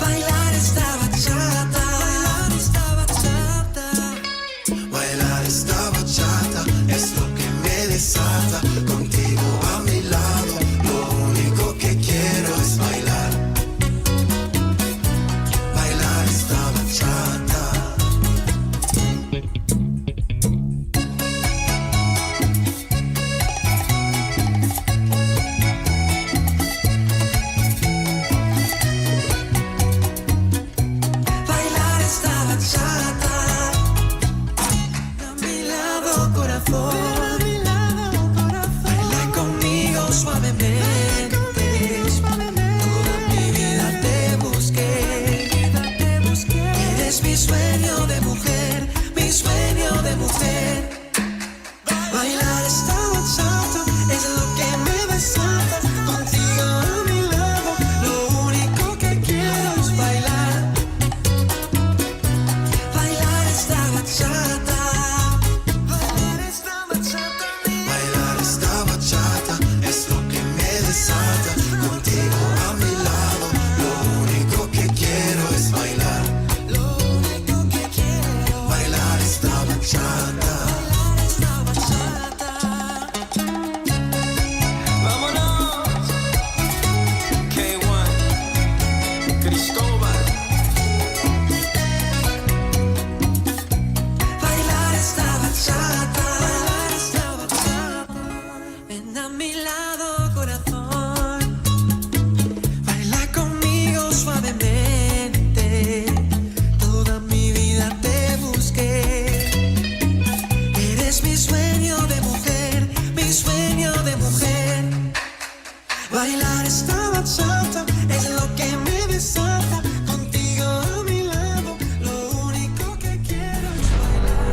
Speaker 13: Bailar esta bachata, bailar esta bachata.
Speaker 6: Bailar esta bachata es lo que me desata. Contigo a mi lado, lo único que quiero es bailar. Bailar esta bachata.
Speaker 13: Bailar esta bachata. A mi lado, corazón. Baila conmigo suavemente. Toda mi vida te busqué. Eres mi sueño de mujer, mi sueño de mujer. Bailar esta bachata es lo que me desata. Contigo a mi lado, lo único que quiero es bailar. Bailar esta bachata. Bailar esta bachata.
Speaker 6: Bailar esta bachata es lo que me desata. Contigo a mi lado, lo único que quiero es bailar.
Speaker 13: Lo único que quiero.
Speaker 6: Bailar esta bachata.
Speaker 13: Bailar esta bachata.
Speaker 12: Vámonos. K1, Cristóbal.
Speaker 13: Bailar esta bachata. Bailar esta bachata. Ven a mi lado, corazón. Baila conmigo suavemente. Toda mi vida te busqué. Eres mi sueño de mujer, mi sueño de mujer. Bailar esta bachata es lo que me desata. Contigo a mi lado, lo único que quiero es bailar.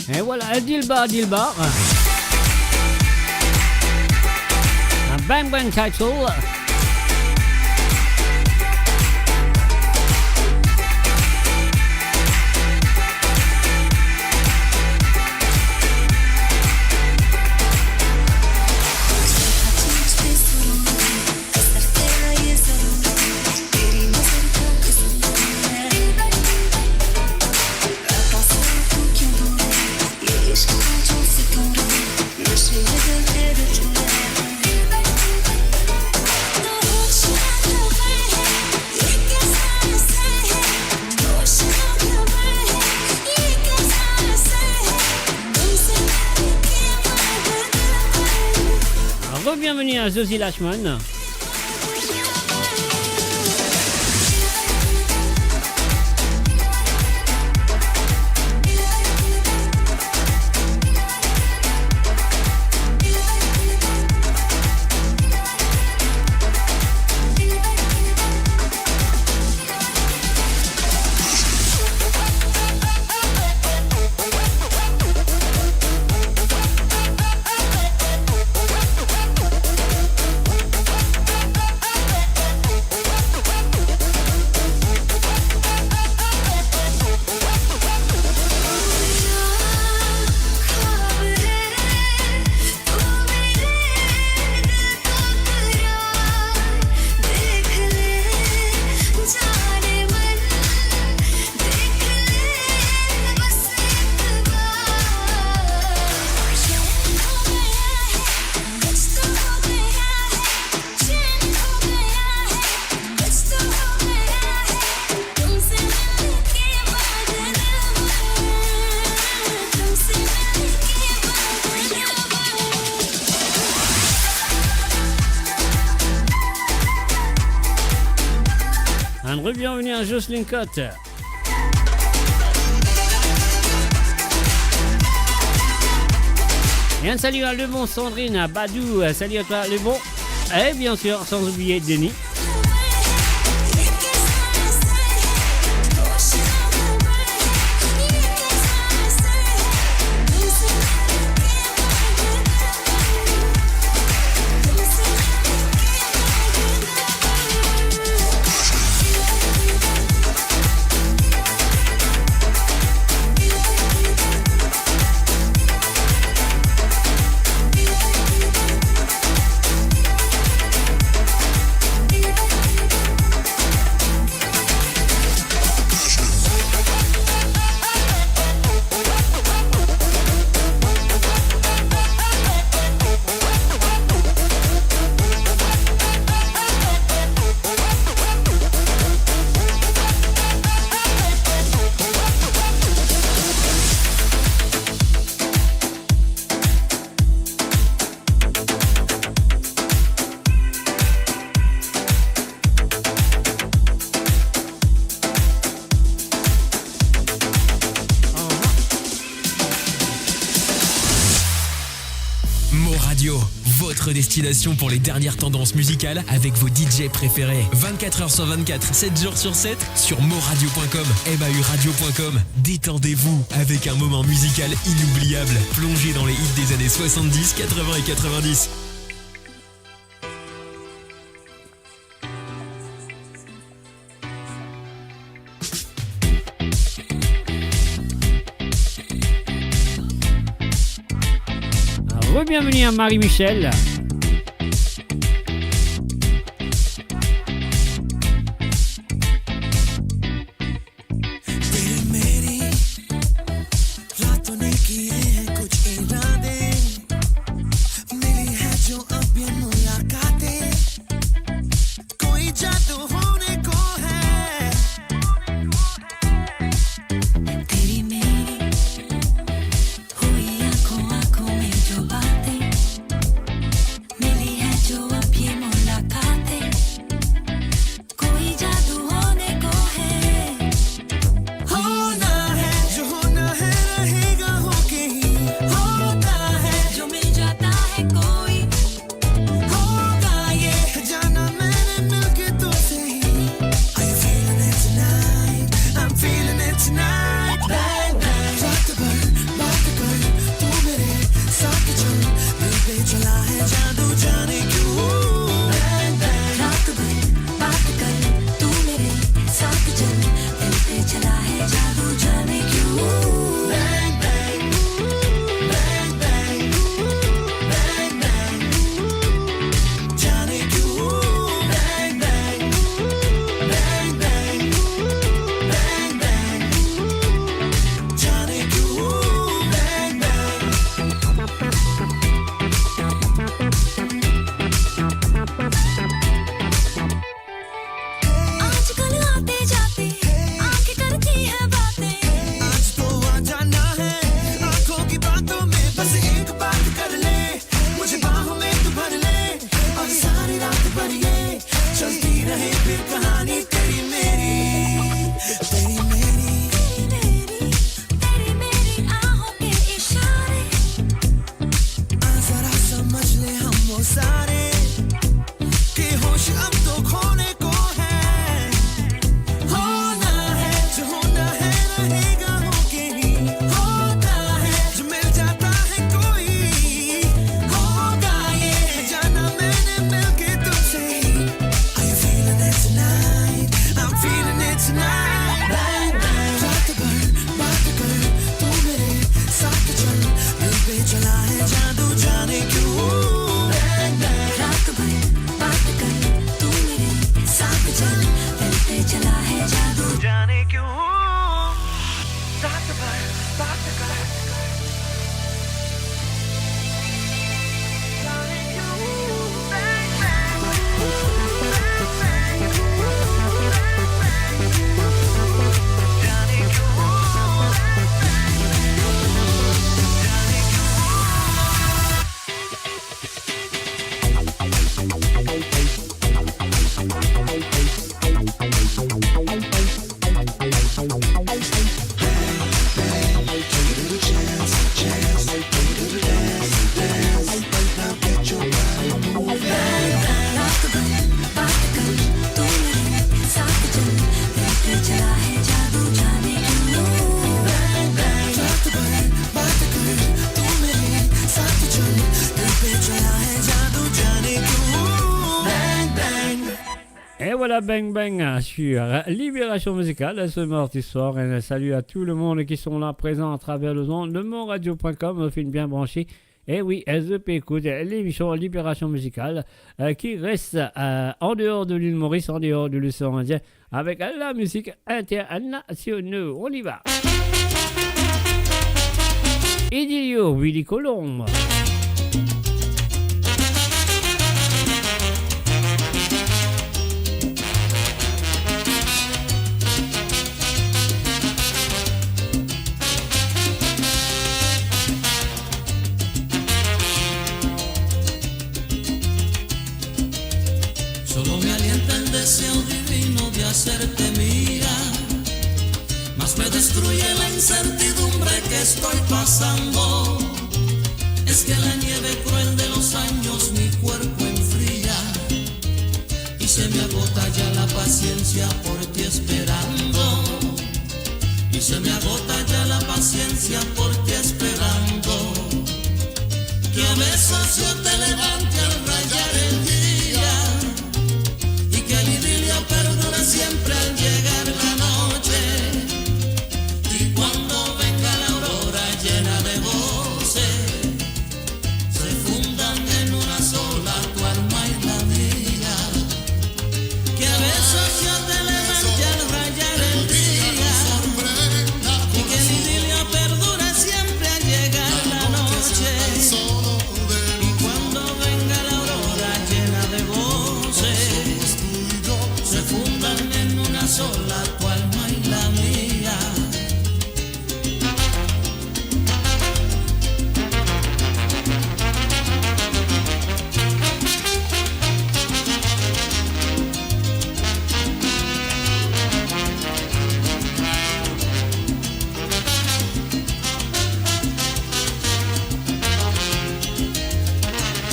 Speaker 2: Et voilà, Dilbar. Un bang bang title. Bienvenue à Zozy Lashman. à Jocelyne Cotte. Et un salut à Lebon, Sandrine, à Badou, salut à toi Lebon. Et bien sûr, sans oublier Denis.
Speaker 1: Destination pour les dernières tendances musicales avec vos DJ préférés. 24 h sur 24, 7 jours sur 7 sur moradio.com, mauradio.com. Détendez-vous avec un moment musical inoubliable. Plongez dans les hits des années 70, 80 et 90.
Speaker 2: Bienvenue à Marie-Michel. voilà, bang bang sur Libération Musicale ce mardi soir. Un salut à tout le monde qui sont là présents à travers le monde de monradio.com, un film bien branché. Et oui, SEP écoute l'émission Libération Musicale qui reste en dehors de l'île Maurice, en dehors de l'océan Indien, avec la musique internationale. On y va. Idilio, Willy Colombe.
Speaker 14: Solo me alienta el deseo divino de hacerte mía, mas me destruye la incertidumbre que estoy pasando. Es que la nieve cruel de los años mi cuerpo enfría y se me agota ya la paciencia por ti esperando. Y se me agota ya la paciencia por ti esperando. Que a besos yo te levante al rayar el día y que el idilio perdure siempre al llegar la noche. Y cuando venga la aurora llena de goce, se fundan en una sola tu alma y la mía. Que a besos yo te levante al rayar el día y que el idilio perdure siempre al llegar la noche. Y cuando venga la aurora llena de goce, se fundan en una sola tu alma y la mía.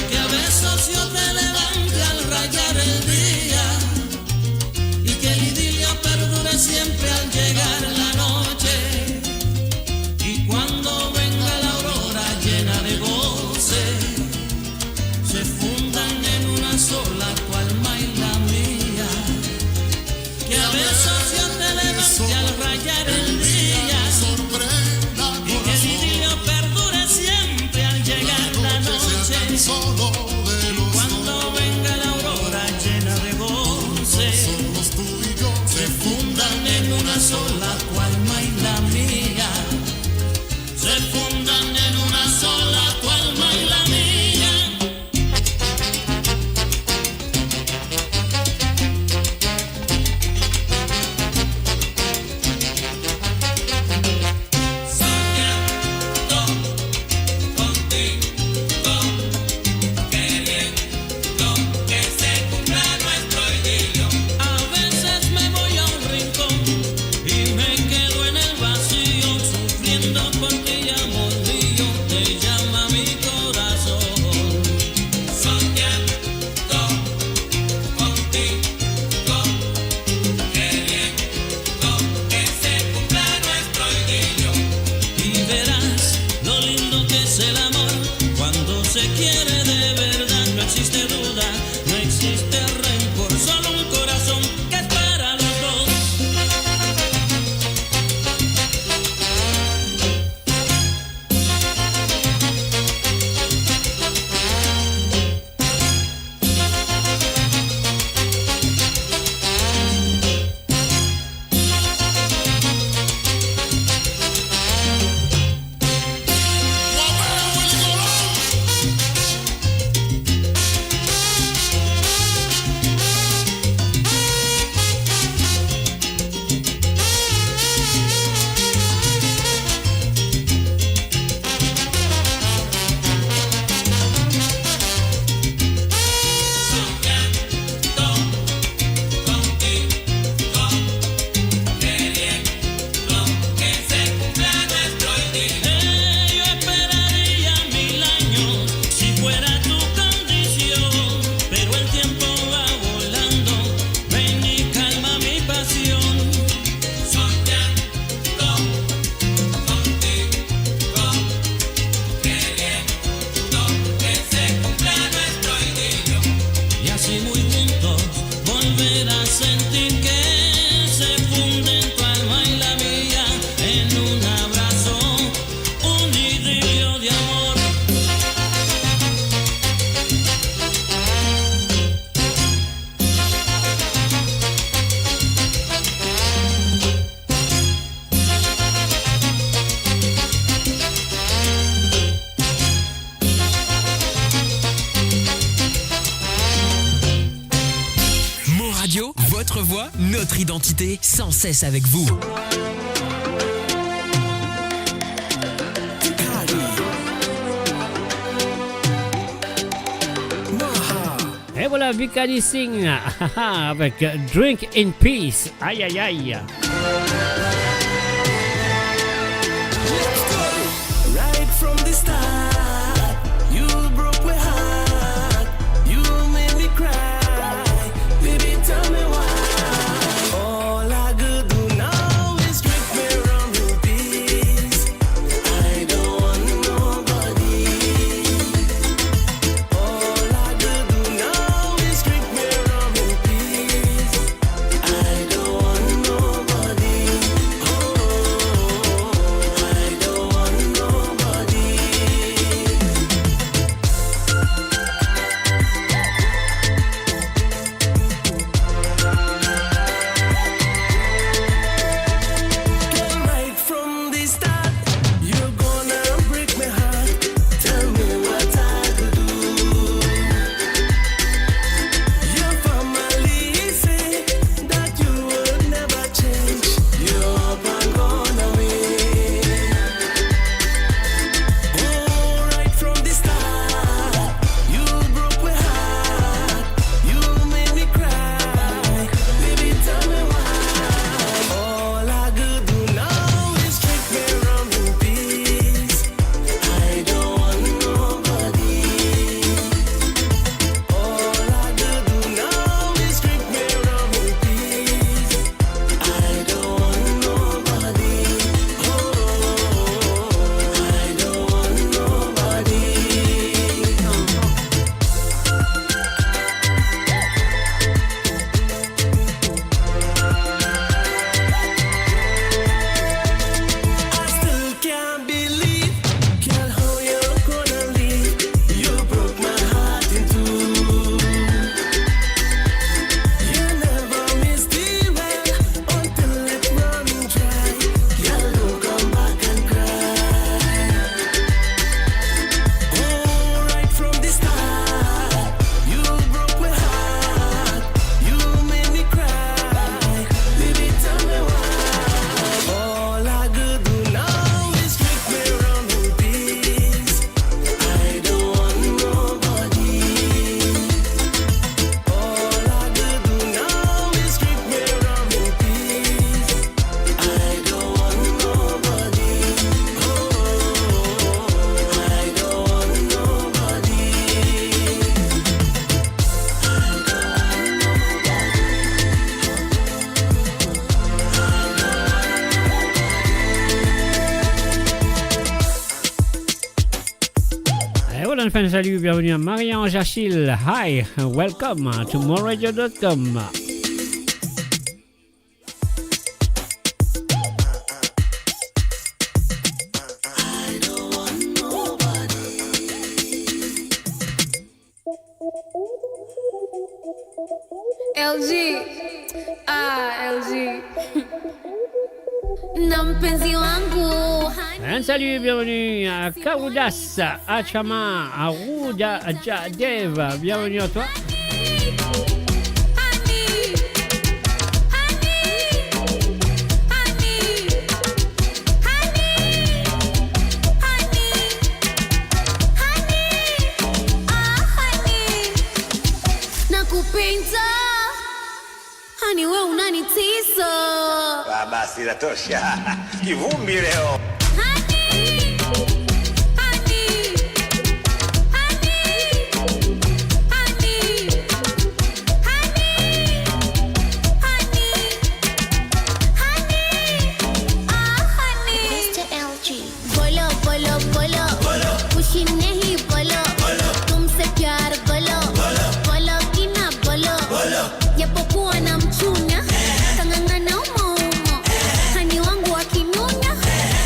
Speaker 14: Que a besos yo te levante al rayar el día y que el idilio perdure siempre al llegar la noche. Y cuando venga la aurora llena de goce, se fundan en una sola tu alma y la mía. Que a besos yo te levante al rayar el día y que el idilio perdure siempre al llegar la noche. Y cuando venga la aurora llena de goce, se fundan en una sola tu alma y la mía. Se fundan en una sola tu alma y la mía. Soñando contigo, queriendo que se cumpla nuestro idilio. A veces me voy a un rincón y me
Speaker 1: voix, notre identité, sans cesse avec vous.
Speaker 2: Et voilà, Bikali Singh avec Drink in Peace. Aïe aïe aïe.
Speaker 8: Right from the start, you broke my heart. You made me cry. Baby, tell me why. All I could do now is drink me rum in peace. I don't want nobody. All I could do now is drink me rum in peace. I don't want nobody. I don't want nobody. Right from the start, you're gonna break my heart. Tell me what I could do. Your family say that you would never change. You're up and gone away. Oh, right from the start, you broke my heart. You made me cry. Baby, tell me why. All I could do now is drink me rum in peace. I don't want nobody. All I could do now is drink me rum in peace. I don't want nobody. I don't want nobody. I still can't believe, girl, how you're gonna leave. You broke my heart in two. You never missed the well until it running dry. Girl, don't come back and cry. Oh, right from the start, you broke my heart. You made me cry. Baby, tell me why. All I could do now is drink me rum in peace. I don't want nobody. All I could do now is drink me rum in peace. I don't want nobody. I don't want nobody.
Speaker 2: Et voilà, enfin, salut, bienvenue à Marie-Ange Achille. Hi, welcome to moreradio.com.
Speaker 5: LG, LG na mpenzi wangu
Speaker 2: Un salut, bienvenue à Kaudas, à Chama, à Rouda, à Dev. Bienvenue à toi.
Speaker 5: nakupenda hani we unanitisa
Speaker 15: Basi inatosha. Kivumbi leo.
Speaker 5: बोलो बोलो बोलो खुशी नहीं बोलो तुमसे प्यार बोलो बोलो कि ना बोलो japokuwa na mchunya kang'ang'ana umoumo hani wangu akinunya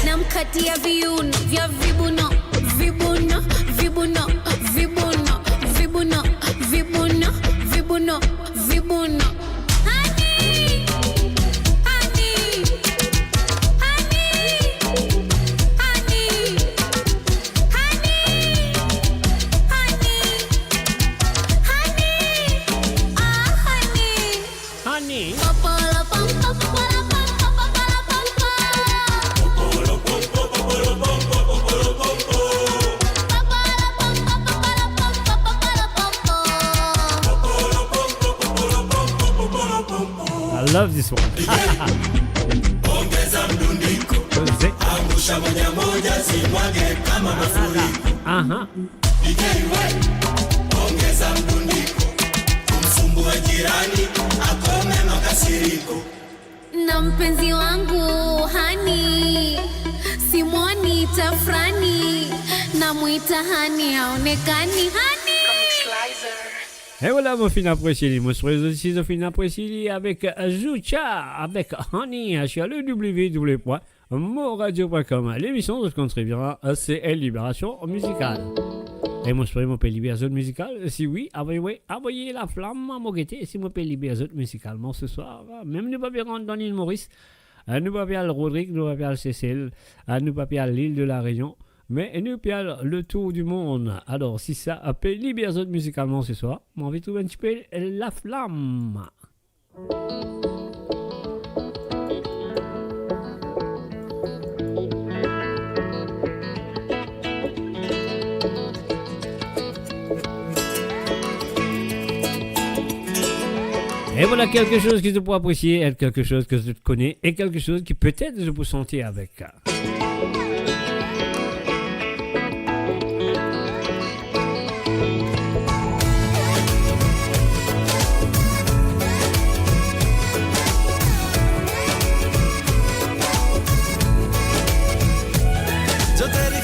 Speaker 5: namkatia viuno vya vibuno vibuno vibuno vibuno vibuno vibuno vibuno vibuno
Speaker 2: Honey.
Speaker 5: Papa
Speaker 2: love this one.
Speaker 8: Ongeza mdundiko, angusha moja moja, simwage kama mafuriko. DJ White, ongeza mdundiko, kumsumbua jirani, akome makasiriko.
Speaker 5: Na mpenzi wangu hani, simwoni tafrani, namuita hani haonekani hani.
Speaker 2: Et voilà, mon fin apprécié. Moi, je serais aussi de fin apprécié avec Zoucha, avec Honey, sur le www.moradio.com. L'émission de ce qu'on contribuera, c'est Libération musicale. Et moi, je serais mon pays Libération musicale. Si oui, envoyez la flamme à Mogueté. Si mon pays Libération musicalement ce soir, même nous pas bien rentrer dans l'île Maurice, nous pas bien le Rodrigue, nous pas bien le Cécile, nous pas bien l'île de la Réunion. Mais nous payons le tour du monde. Alors, si ça appelle Libération musicalement ce soir, on va trouver un petit peu la flamme. Et voilà quelque chose que je peux apprécier, quelque chose que je connais, et quelque chose qui peut-être je peux sentir avec.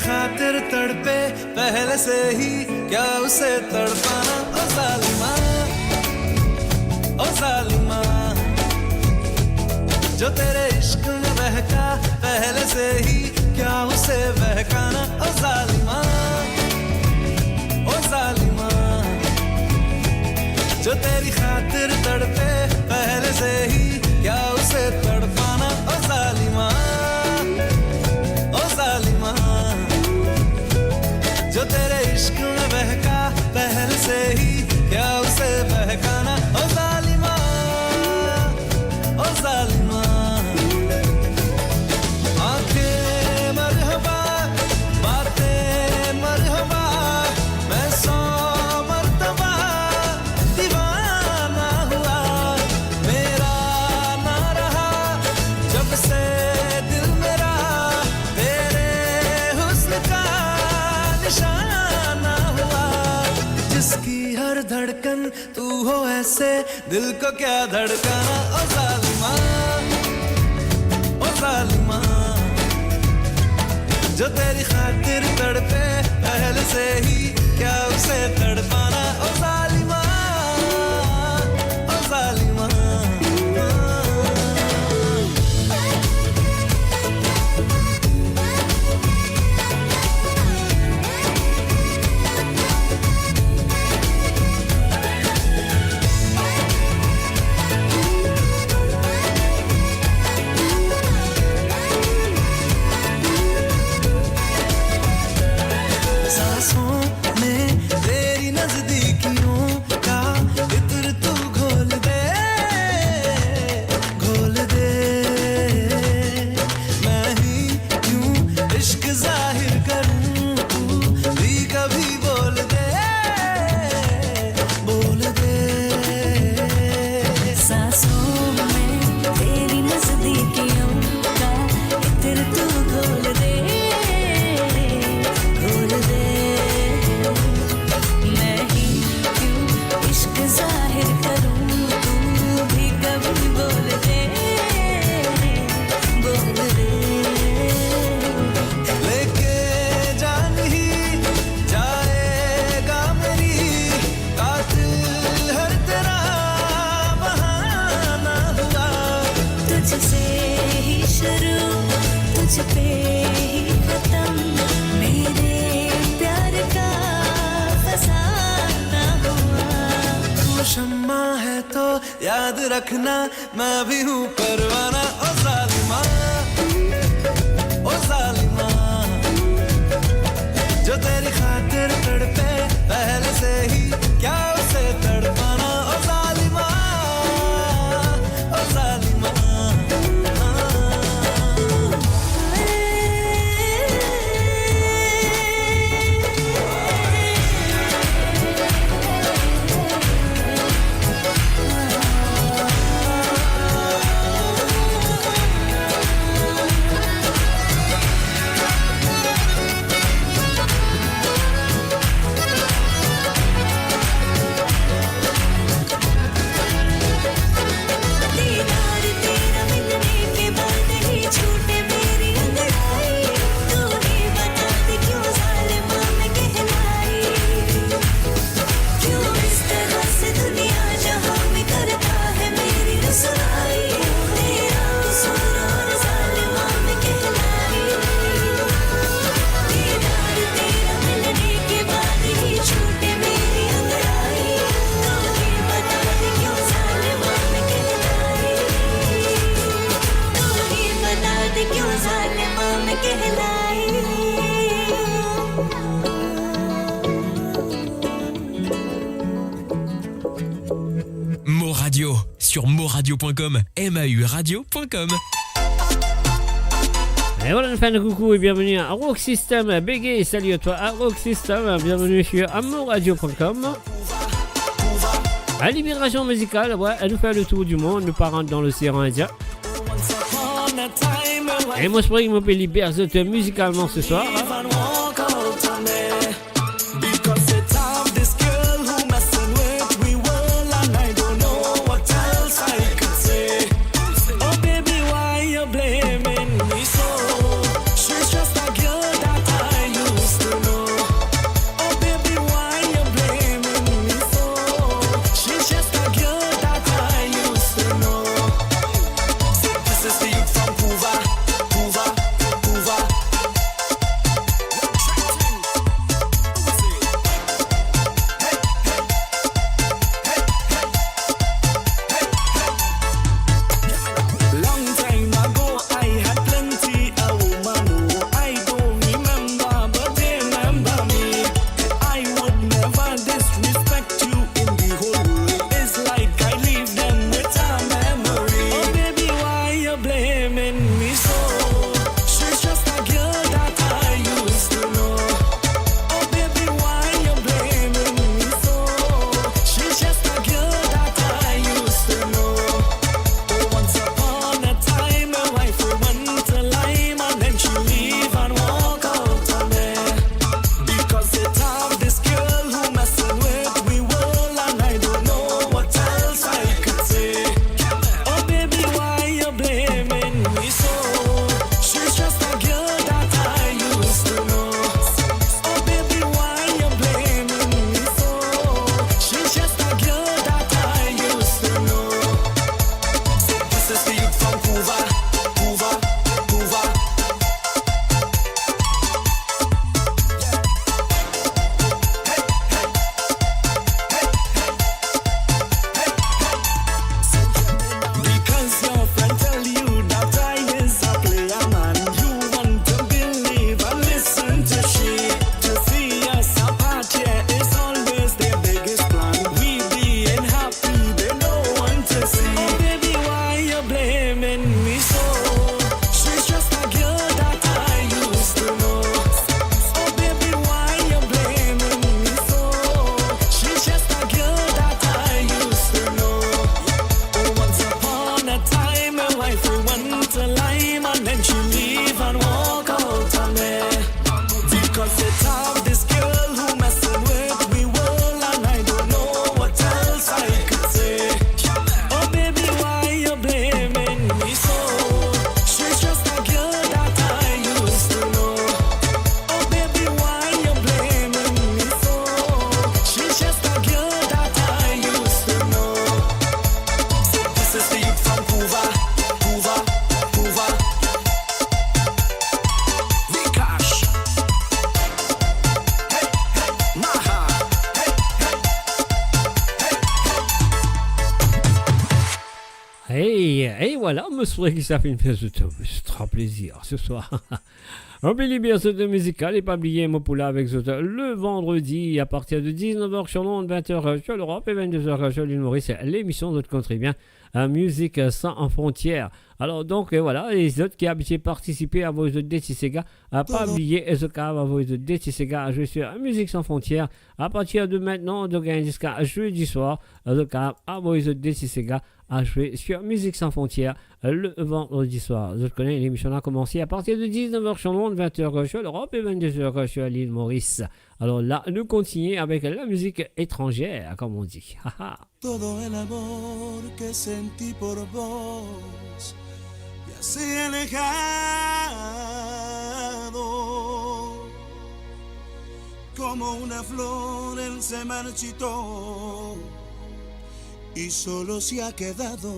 Speaker 12: खातिर तड़पे पहले से ही क्या उसे तड़पाना ओ जालिमा जो तेरे इश्क में बहका पहले से ही क्या उसे बहकाना ओ जालिमा जो तेरी खातिर तड़पे पहले से ही क्या उसे तड़पाना ओ जालिमा जो तेरे इश्क में बहका पहले से ही क्या उसे बहकाना ओ जालिमा आंखें मरहबा बातें मरहबा मैं 100 मर्तबा दीवाना हुआ मेरा ना रहा जब से दिल मेरा तेरे हुस्न का निशाना हुआ जिसकी हर धड़कन तू हो ऐसे दिल को क्या धड़काना ओ जालिमा जो तेरी खातिर तड़पे पहले से ही क्या उसे तड़पाना ओ जालिमा याद रखना मैं भी हूँ परवाना ओ जालिमा जो तेरी खातिर तड़पे पहले से ही क्या उसे तड़पाना ओ जालिमा
Speaker 10: दर्द क्यों जालिमा में कहलाई
Speaker 1: Mo Radio sur moradio.com, MAU radio.com.
Speaker 2: Et voilà, une fin de coucou et bienvenue à Rock System. Bégué, salut à toi à Rock System. Bienvenue sur amoradio.com. À Libération Musicale, ouais, elle nous fait le tour du monde. Nous partons dans l'océan Indien. Et moi, je pourrais me libérer musicalement ce soir. Et voilà, monsieur qui ça fait une pièce de temps. C'est trop plaisir ce soir. On peut bien ce musical et pas oublier mon poula avec le vendredi à partir de 19h sur l'onde, 20h sur l'Europe et 22h sur l'île Maurice. L'émission de notre contribuant à Musique sans frontières. Alors donc voilà, les autres qui habituent participer à vos DTCGA, à pas oublier ce cas à vos DTCGA à jouer sur Musique sans frontières à partir de maintenant, de gagner jusqu'à jeudi soir, le cas à vos DTCGA à jouer sur Musique sans frontières le vendredi soir. Je connais l'émission a commencé à partir de 19h sur l'onde, 20h sur l'Europe et 22h sur l'île Maurice. Alors là, nous continuons avec la musique étrangère, comme on dit.
Speaker 8: Todo el amor que sentí por vos ya se ha alejado, como una flor él se marchitó y solo se ha quedado.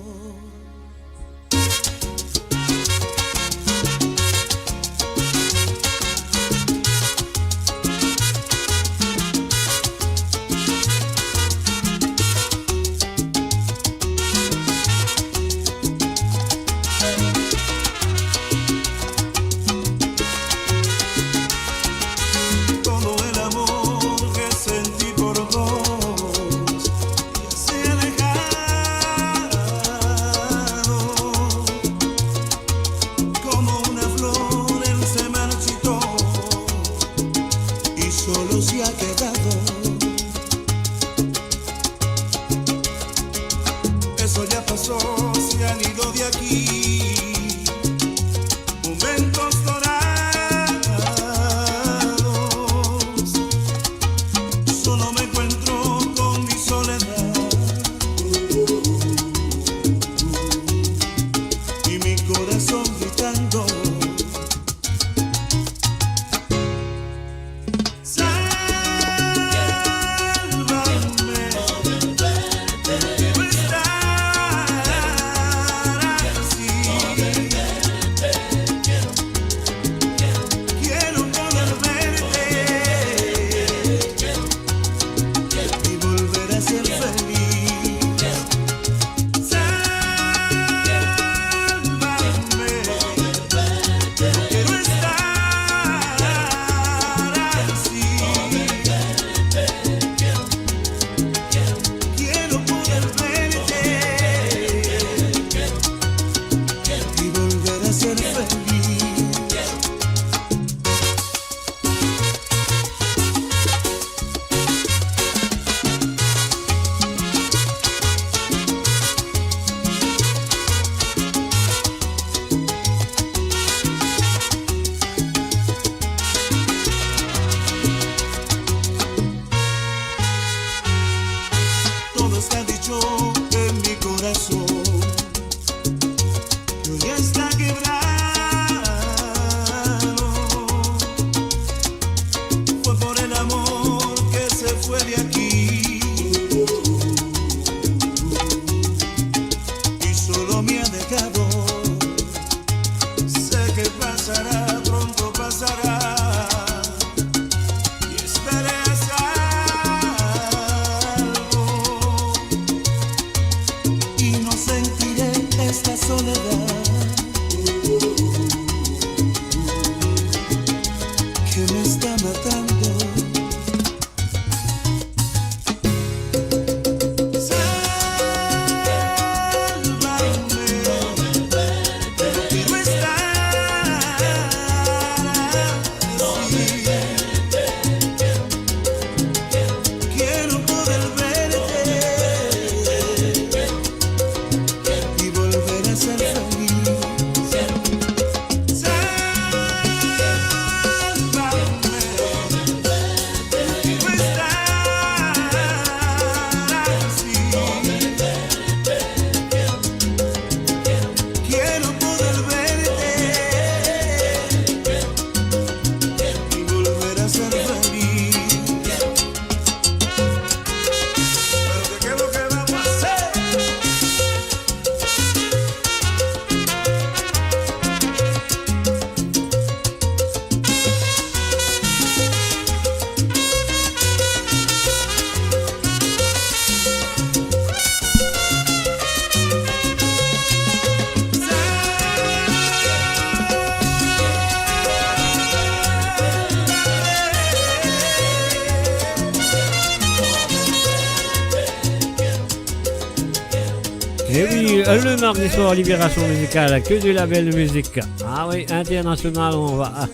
Speaker 2: Et oui, le mardi soir, Libération musicale, que du label de musique. Ah oui, international, on va.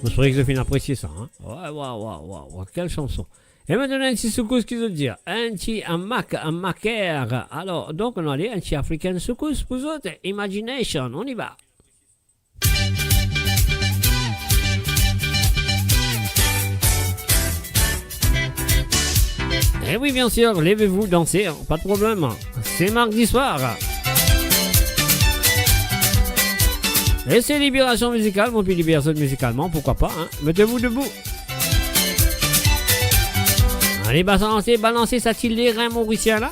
Speaker 2: Vous saurez que je finis apprécier ça. Hein? Waouh, quelle chanson. Et maintenant, un petit secousse qui veut dire un petit macaire. Alors, donc, on a dit un petit africain secousse pour vous autres. Imagination, on y va. Et oui, bien sûr, levez-vous, dansez, hein, pas de problème. C'est mardi soir. Et c'est Libération musicale, mon petit Libération musicalement, pourquoi pas, hein. Mettez-vous debout. Allez, balancez ça tire les reins mauriciens là.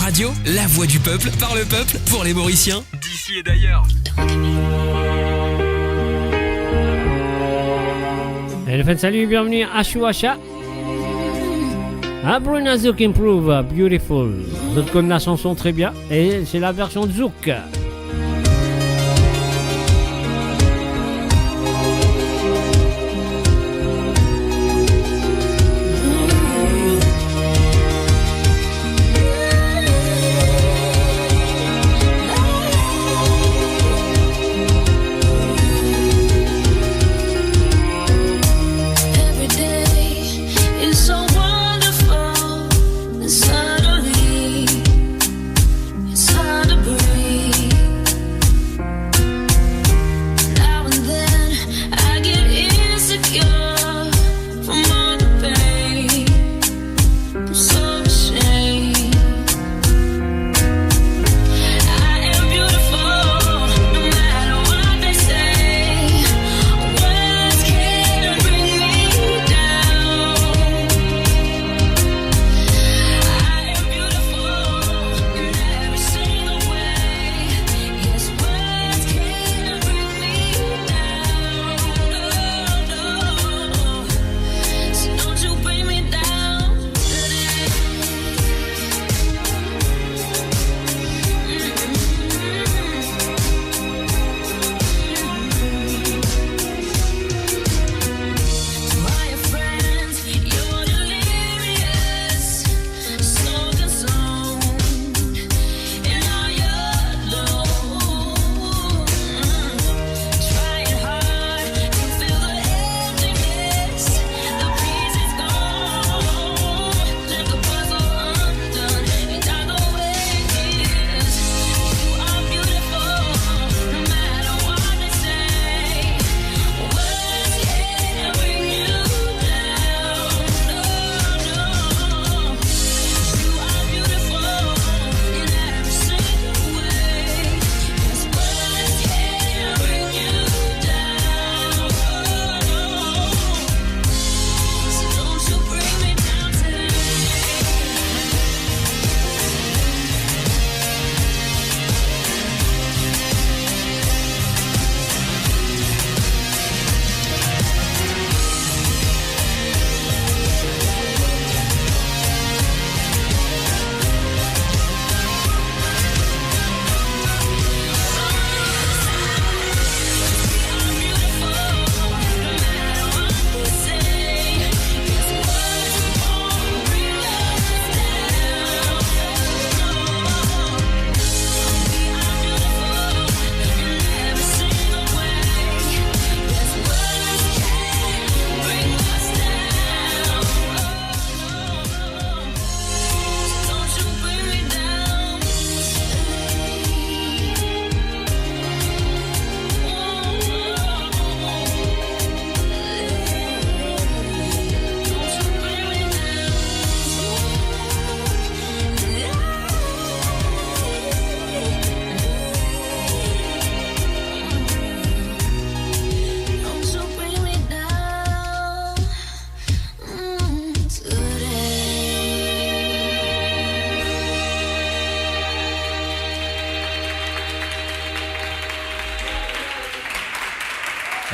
Speaker 1: Radio, la voix du peuple, par le peuple, pour les Mauriciens, d'ici et d'ailleurs.
Speaker 2: Elephant, salut, bienvenue à Chouacha. Bruna Zouk Improve, Beautiful. Vous connaissez la chanson très bien et c'est la version de Zouk.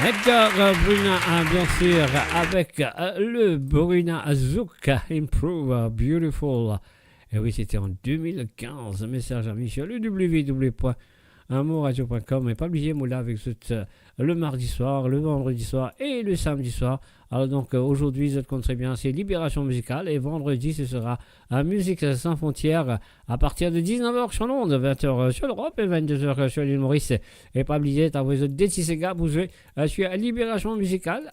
Speaker 2: Edgar Bruna, bien sûr, avec le Bruna Zouk Improve Beautiful. Et oui, c'était en 2015. Message à Michel, www.amourradio.com. Et pas oublier, Moula, avec le mardi soir, le vendredi soir et le samedi soir. Alors donc aujourd'hui, je compte très bien, c'est Libération Musicale. Et vendredi, ce sera Musique Sans Frontières à partir de 19h sur l'onde, 20h sur l'Europe et 22h sur l'île Maurice. Et pas oublier, t'as envoyé des petits gars pour jouer sur Libération Musicale.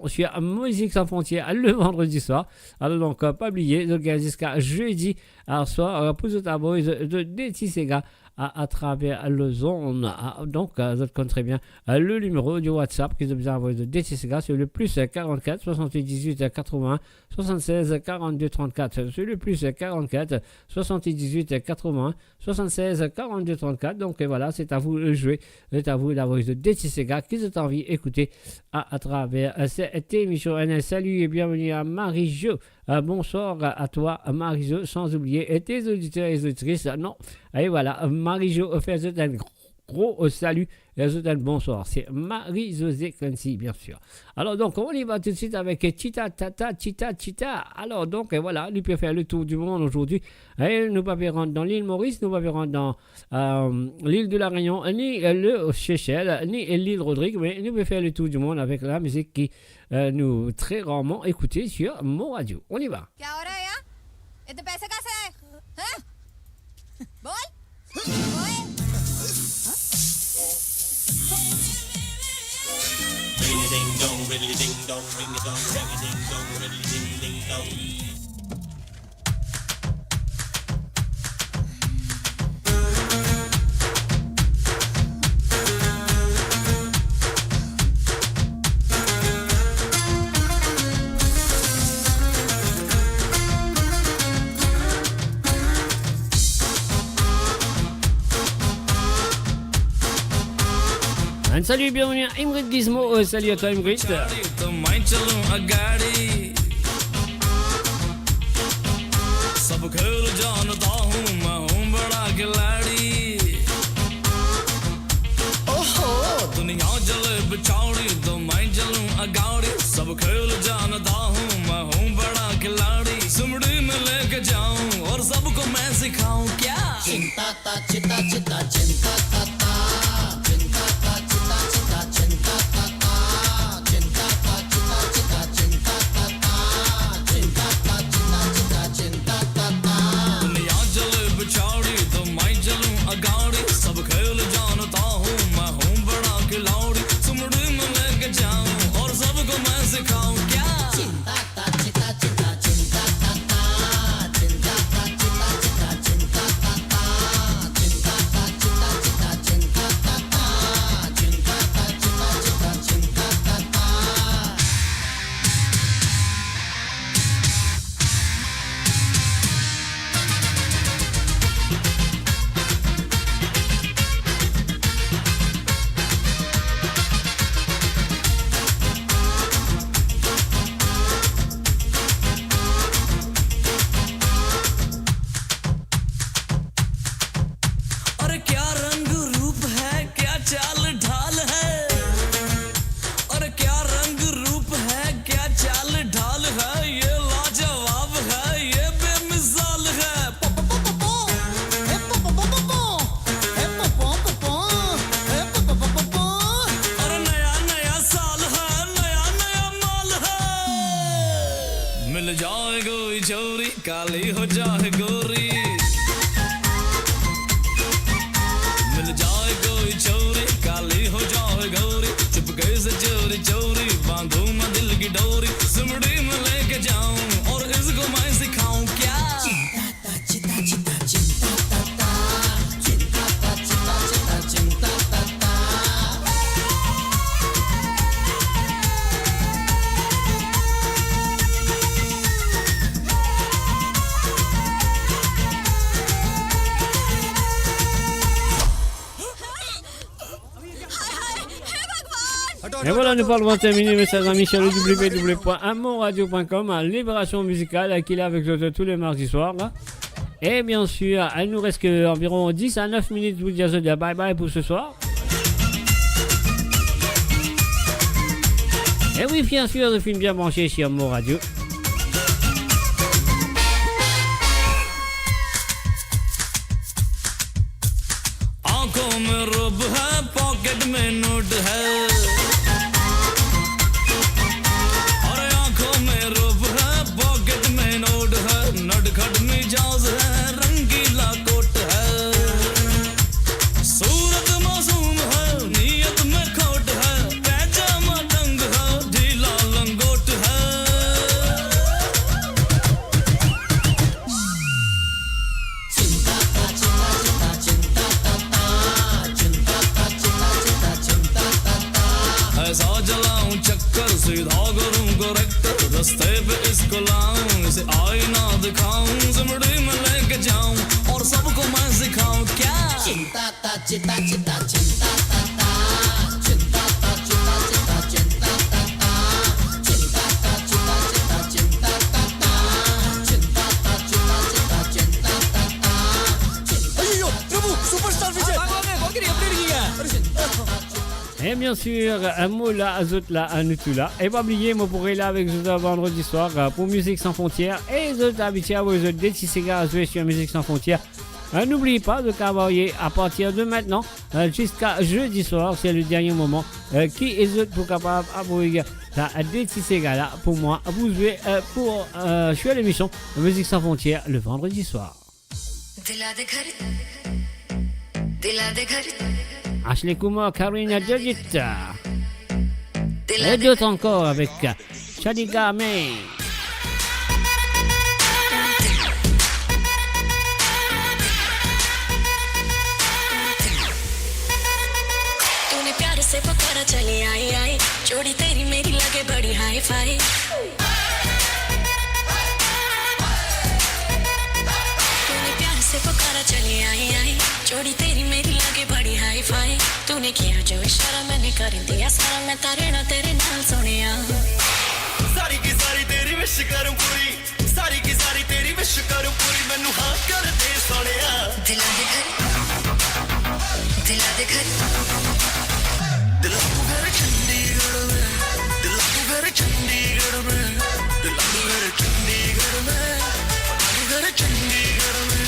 Speaker 2: Sur Musique Sans Frontières le vendredi soir. Alors donc, pas oublier, donc jusqu'à jeudi soir, pour ta voix de des petits gars à travers le zone. Donc, vous compte très bien le numéro du WhatsApp qui vous a envoyé de DTCG, c'est le plus 44 68 18 81 76 42 34. C'est le plus 44 78 81 76 42 34. Donc voilà, c'est à vous de jouer, c'est à vous la voix de DTCG qui vous a envie d'écouter à travers cette émission. Salut et bienvenue à Marie-Jo bonsoir à toi, Marie-Jo, sans oublier tes auditeurs et auditrices. Non, et voilà, Marie-Jo fait un gros salut et un bonsoir. C'est Marie-Josée Clancy, bien sûr. Alors, donc, on y va tout de suite avec Chita Tata, Chita Chita. Alors, donc, voilà, nous pouvons faire le tour du monde aujourd'hui. Et nous pouvons rentrer dans l'île Maurice, nous pouvons rentrer dans l'île de la Réunion, ni le Seychelles, ni l'île Rodrigue, mais nous pouvons faire le tour du monde avec la musique qui nous très rarement écoutée sur Mon Radio. On y va.
Speaker 16: क्या हो रहा है यहाँ? इतने पैसे कहाँ से आए? हैं? बोल?
Speaker 8: Ring a ding dong, ring a ding dong, ring a dong, ring a ding dong, ring a ding ding dong.
Speaker 2: Un salut, bienvenue à Imrit Gizmo. Salut à toi, Imrit.
Speaker 8: तो मैं चलूं अगाड़ी सब खेल जानता हूँ मैं हूँ बड़ा खिलाड़ी ओहो दुनिया चले बिछाड़ी तो मैं चलूं अगाड़ी सब खेल जानता हूँ मैं हूँ बड़ा खिलाड़ी सुमड़ी में लेके जाऊं और सबको मैं सिखाऊं क्या चिंता ता चिता चिता चिंता ता काली हो जाए गोरी मिल जाए कोई चोरी काली हो जाए गोरी चुपके से चोरी चोरी बांधूं मैं दिल की डोरी सुमड़ी में लेके जाऊं और इसको मैं सिखाऊं क्या चिंता चिंता चिंता चिंता चिंता चिंता चिंता चिंता
Speaker 2: Et voilà, nous parlons 21 minutes, mes chers amis, sur le www.amonradio.com, à Libération Musicale, qui est là avec nous tous les mardis soirs. Et bien sûr, il nous reste environ 10 à 9 minutes pour dire bye bye pour ce soir. Et oui, bien sûr, je suis bien branché sur Mon Radio.
Speaker 8: आंखों में रुब है पॉकेट में नोट है और आंखों में रुब है पॉकेट में नोट है नटखट मिजाज है रंगीला कोट है सूरत मासूम है नीयत में खोट है पैजामा तंग है ढीला लंगोट है चिंता का चिंता चिंता चिंता ऐसा जलाऊं चक्कर सीधा करूं करेक्टर रास्ते पे इसको लाऊं इसे आईना दिखाऊं जिमड़ी में लेके जाऊं और सबको मैं सिखाऊं क्या चिंता ता चिता चिता चिंता ता चिंता ता चिता चिता चिंता ता चिंता ता चिता चिता चिंता ता
Speaker 2: Et bien sûr, un mot là, azot là, un outil là. Et pas oublier, moi pourrais là avec vous vendredi soir pour Musique Sans Frontières. Et les autres habitués, vous êtes des petits cigares à jouer sur Musique Sans Frontières. N'oubliez pas de travailler à partir de maintenant jusqu'à jeudi soir, c'est le dernier moment. Qui est autres pour capable d'appuyer des petits cigares là pour moi. Vous jouez pour je suis à l'émission Musique Sans Frontières le vendredi soir. Ashley Kumar, Karina Judith. Et d'autres encore avec Shadika May.
Speaker 10: तूने प्यार से पुकारा चली आई आई जोड़ी तेरी मेरी लगे बड़ी हाई फाई तूने प्यार से पुकारा चली आई आई जोड़ी तेरी मेरी लगे बड़ी हाई फाई तूने किया जो इशारा मैंने कर दिया सारा मैं तारे ना तेरे नाल सोनिया
Speaker 8: सारी की सारी तेरी विश करूं पूरी सारी की सारी तेरी विश करूं पूरी मैनू हाँ कर दे सोनिया
Speaker 10: दिला दे घर
Speaker 8: दिल तू घर चंडीगढ़ में दिल तू घर चंडीगढ़ में दिल तू घर चंडीगढ़ में दिल घर चंडीगढ़ में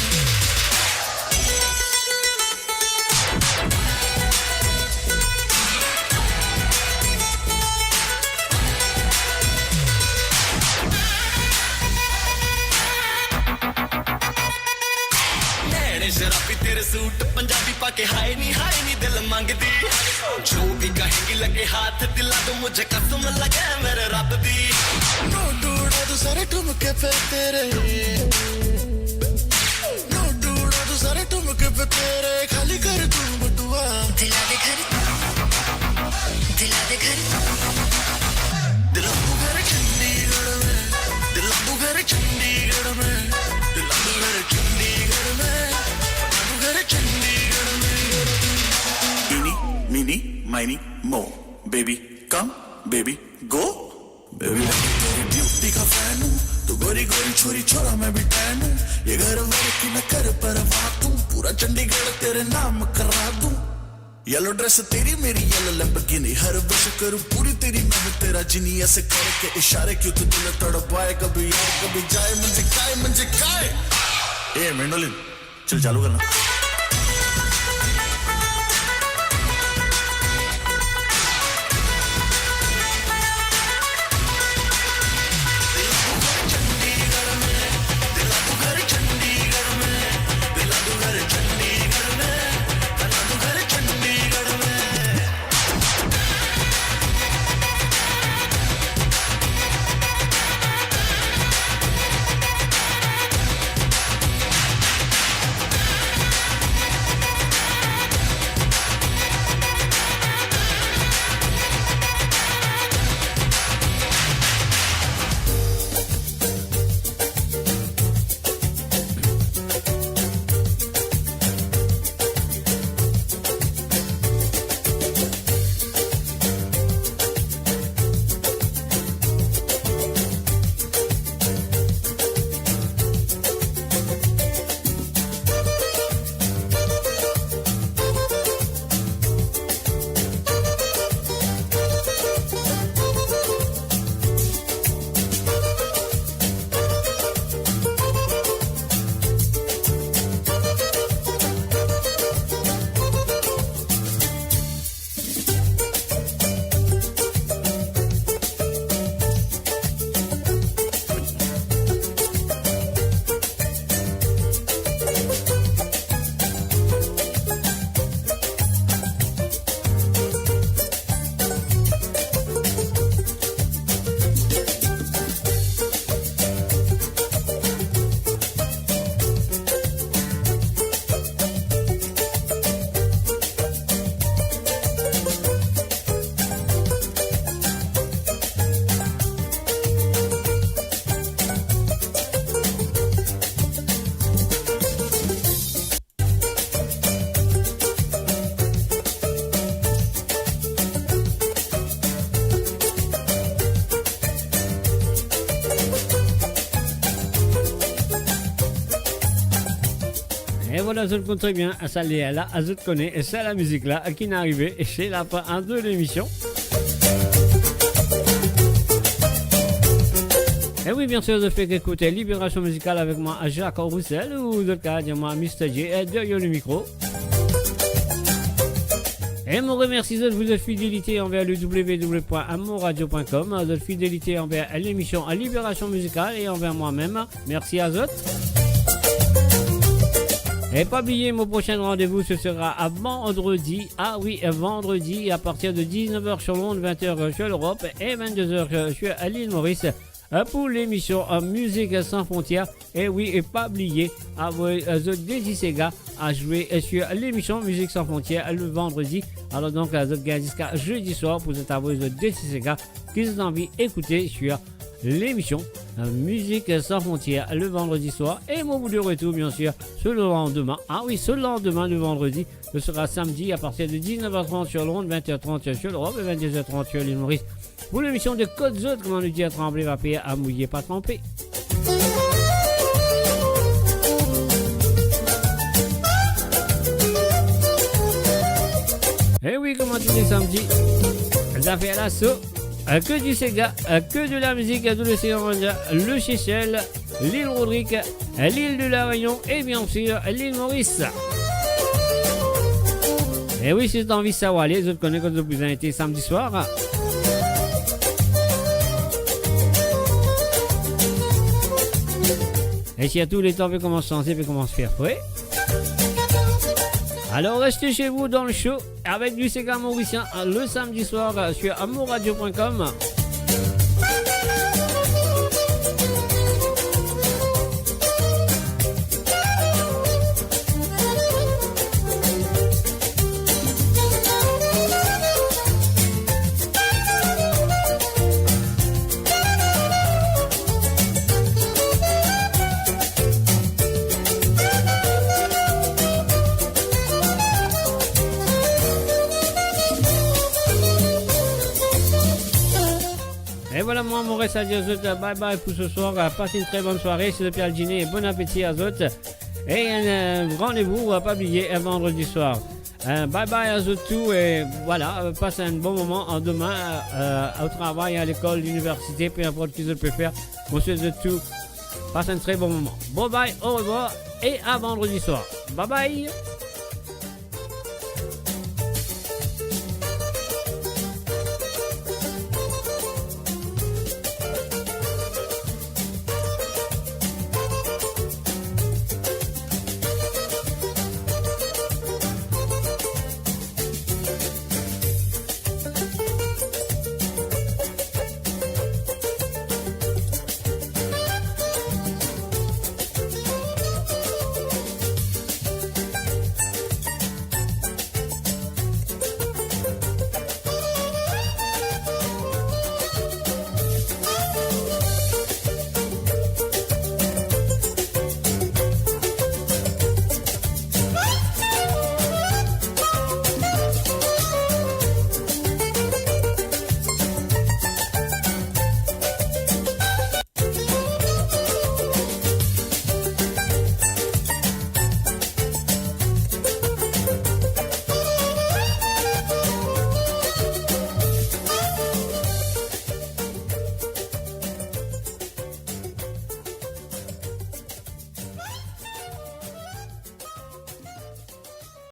Speaker 8: शराबी तेरे सूट पंजाबी पाके हाय नी दिल मांगदी जो भी कहेंगी लगे हाथ दिला दो मुझे कसम लगे मेरे रब दी नोट उड़ा दो सारे ठुमके पे तेरे नोट उड़ा दो सारे ठुमके पे तेरे खाली कर तुम बटुआ
Speaker 10: दिला दे घर
Speaker 8: दिल तू घर चंडीगढ़ में दिल तू घर चंडीगढ़ में दिल तू घर चंडीगढ़ में Mini, miny, mo. Baby, come, baby, go. Baby, तेरी ब्यूटी का फैन हूँ. तू गोरी गोरी छोरी छोरा मैं भी टैन हूँ. ये घर वाले की न कर परवाह तू. पूरा चंडीगढ़ तेरे नाम करा दूँ. येलो ड्रेस तेरी मेरी येलो लैम्बोर्गिनी. हर विश करूँ पूरी तेरी मैं तेरा जिनी. ऐसे करके इशारे क्यों तू दिल तड़पाए. कभी यार कभी जाए मंजे काय. ए मेंडोलिन चल चालू करना.
Speaker 2: Et voilà, je le compte très bien, ça l'est là, je te connais, et c'est la musique là qui est arrivée, et c'est la fin de l'émission. Et oui, bien sûr, je fais écouter Libération musicale avec moi, Jacques Roussel, ou de cas, moi, Mr. J, derrière le micro. Et mon remercie de votre fidélité envers le www.amourradio.com, de fidélité envers l'émission Libération musicale et envers moi-même. Merci à vous. Et pas oublier, mon prochain rendez-vous, ce sera à vendredi. Ah oui, vendredi, à partir de 19h sur l'onde, 20h sur l'Europe et 22h sur l'île Maurice. Pour l'émission Musique sans frontières. Et oui, et pas oublier à vous Sega à jouer sur l'émission Musique sans frontières le vendredi. Alors donc, vous gagnez jusqu'à jeudi soir pour vous avoir Sega qui vous envie d'écouter sur l'émission Musique sans frontières le vendredi soir. Et mon bout de retour, bien sûr, ce lendemain. Ah oui, ce lendemain, le vendredi, ce sera samedi à partir de 19h30 sur Londres, 20h30 sur l'Europe et 22h30 sur l'île Maurice. Pour l'émission de Côte Zot, comment nous dit à trembler, va payer, à mouiller, pas tremper. Et oui, comment tu dis samedi, ça fait l'assaut. Que du Sega, que de la musique de l'océan Indien, le Seychelles, l'île Rodrigue, l'île de la Réunion et bien sûr l'île Maurice. Et oui, si tu as envie de savoir, les autres connaissent quand vous avez été samedi soir. Et si à tous les temps, on commence à changer, on commence à faire fouet. Alors restez chez vous dans le show avec du Sega mauricien le samedi soir sur amourradio.com. Voilà, moi, mon reste à dire bye bye pour ce soir. Passez une très bonne soirée. C'est le Pierre Dîner et bon appétit à tous. Et un rendez-vous, pas oublier, un vendredi soir. Bye bye à tous. Et voilà, passez un bon moment demain au travail, à l'école, l'université, peu importe qui je peux faire. Monsieur de tout, passez un très bon moment. Bon bye, au revoir et à vendredi soir. Bye bye.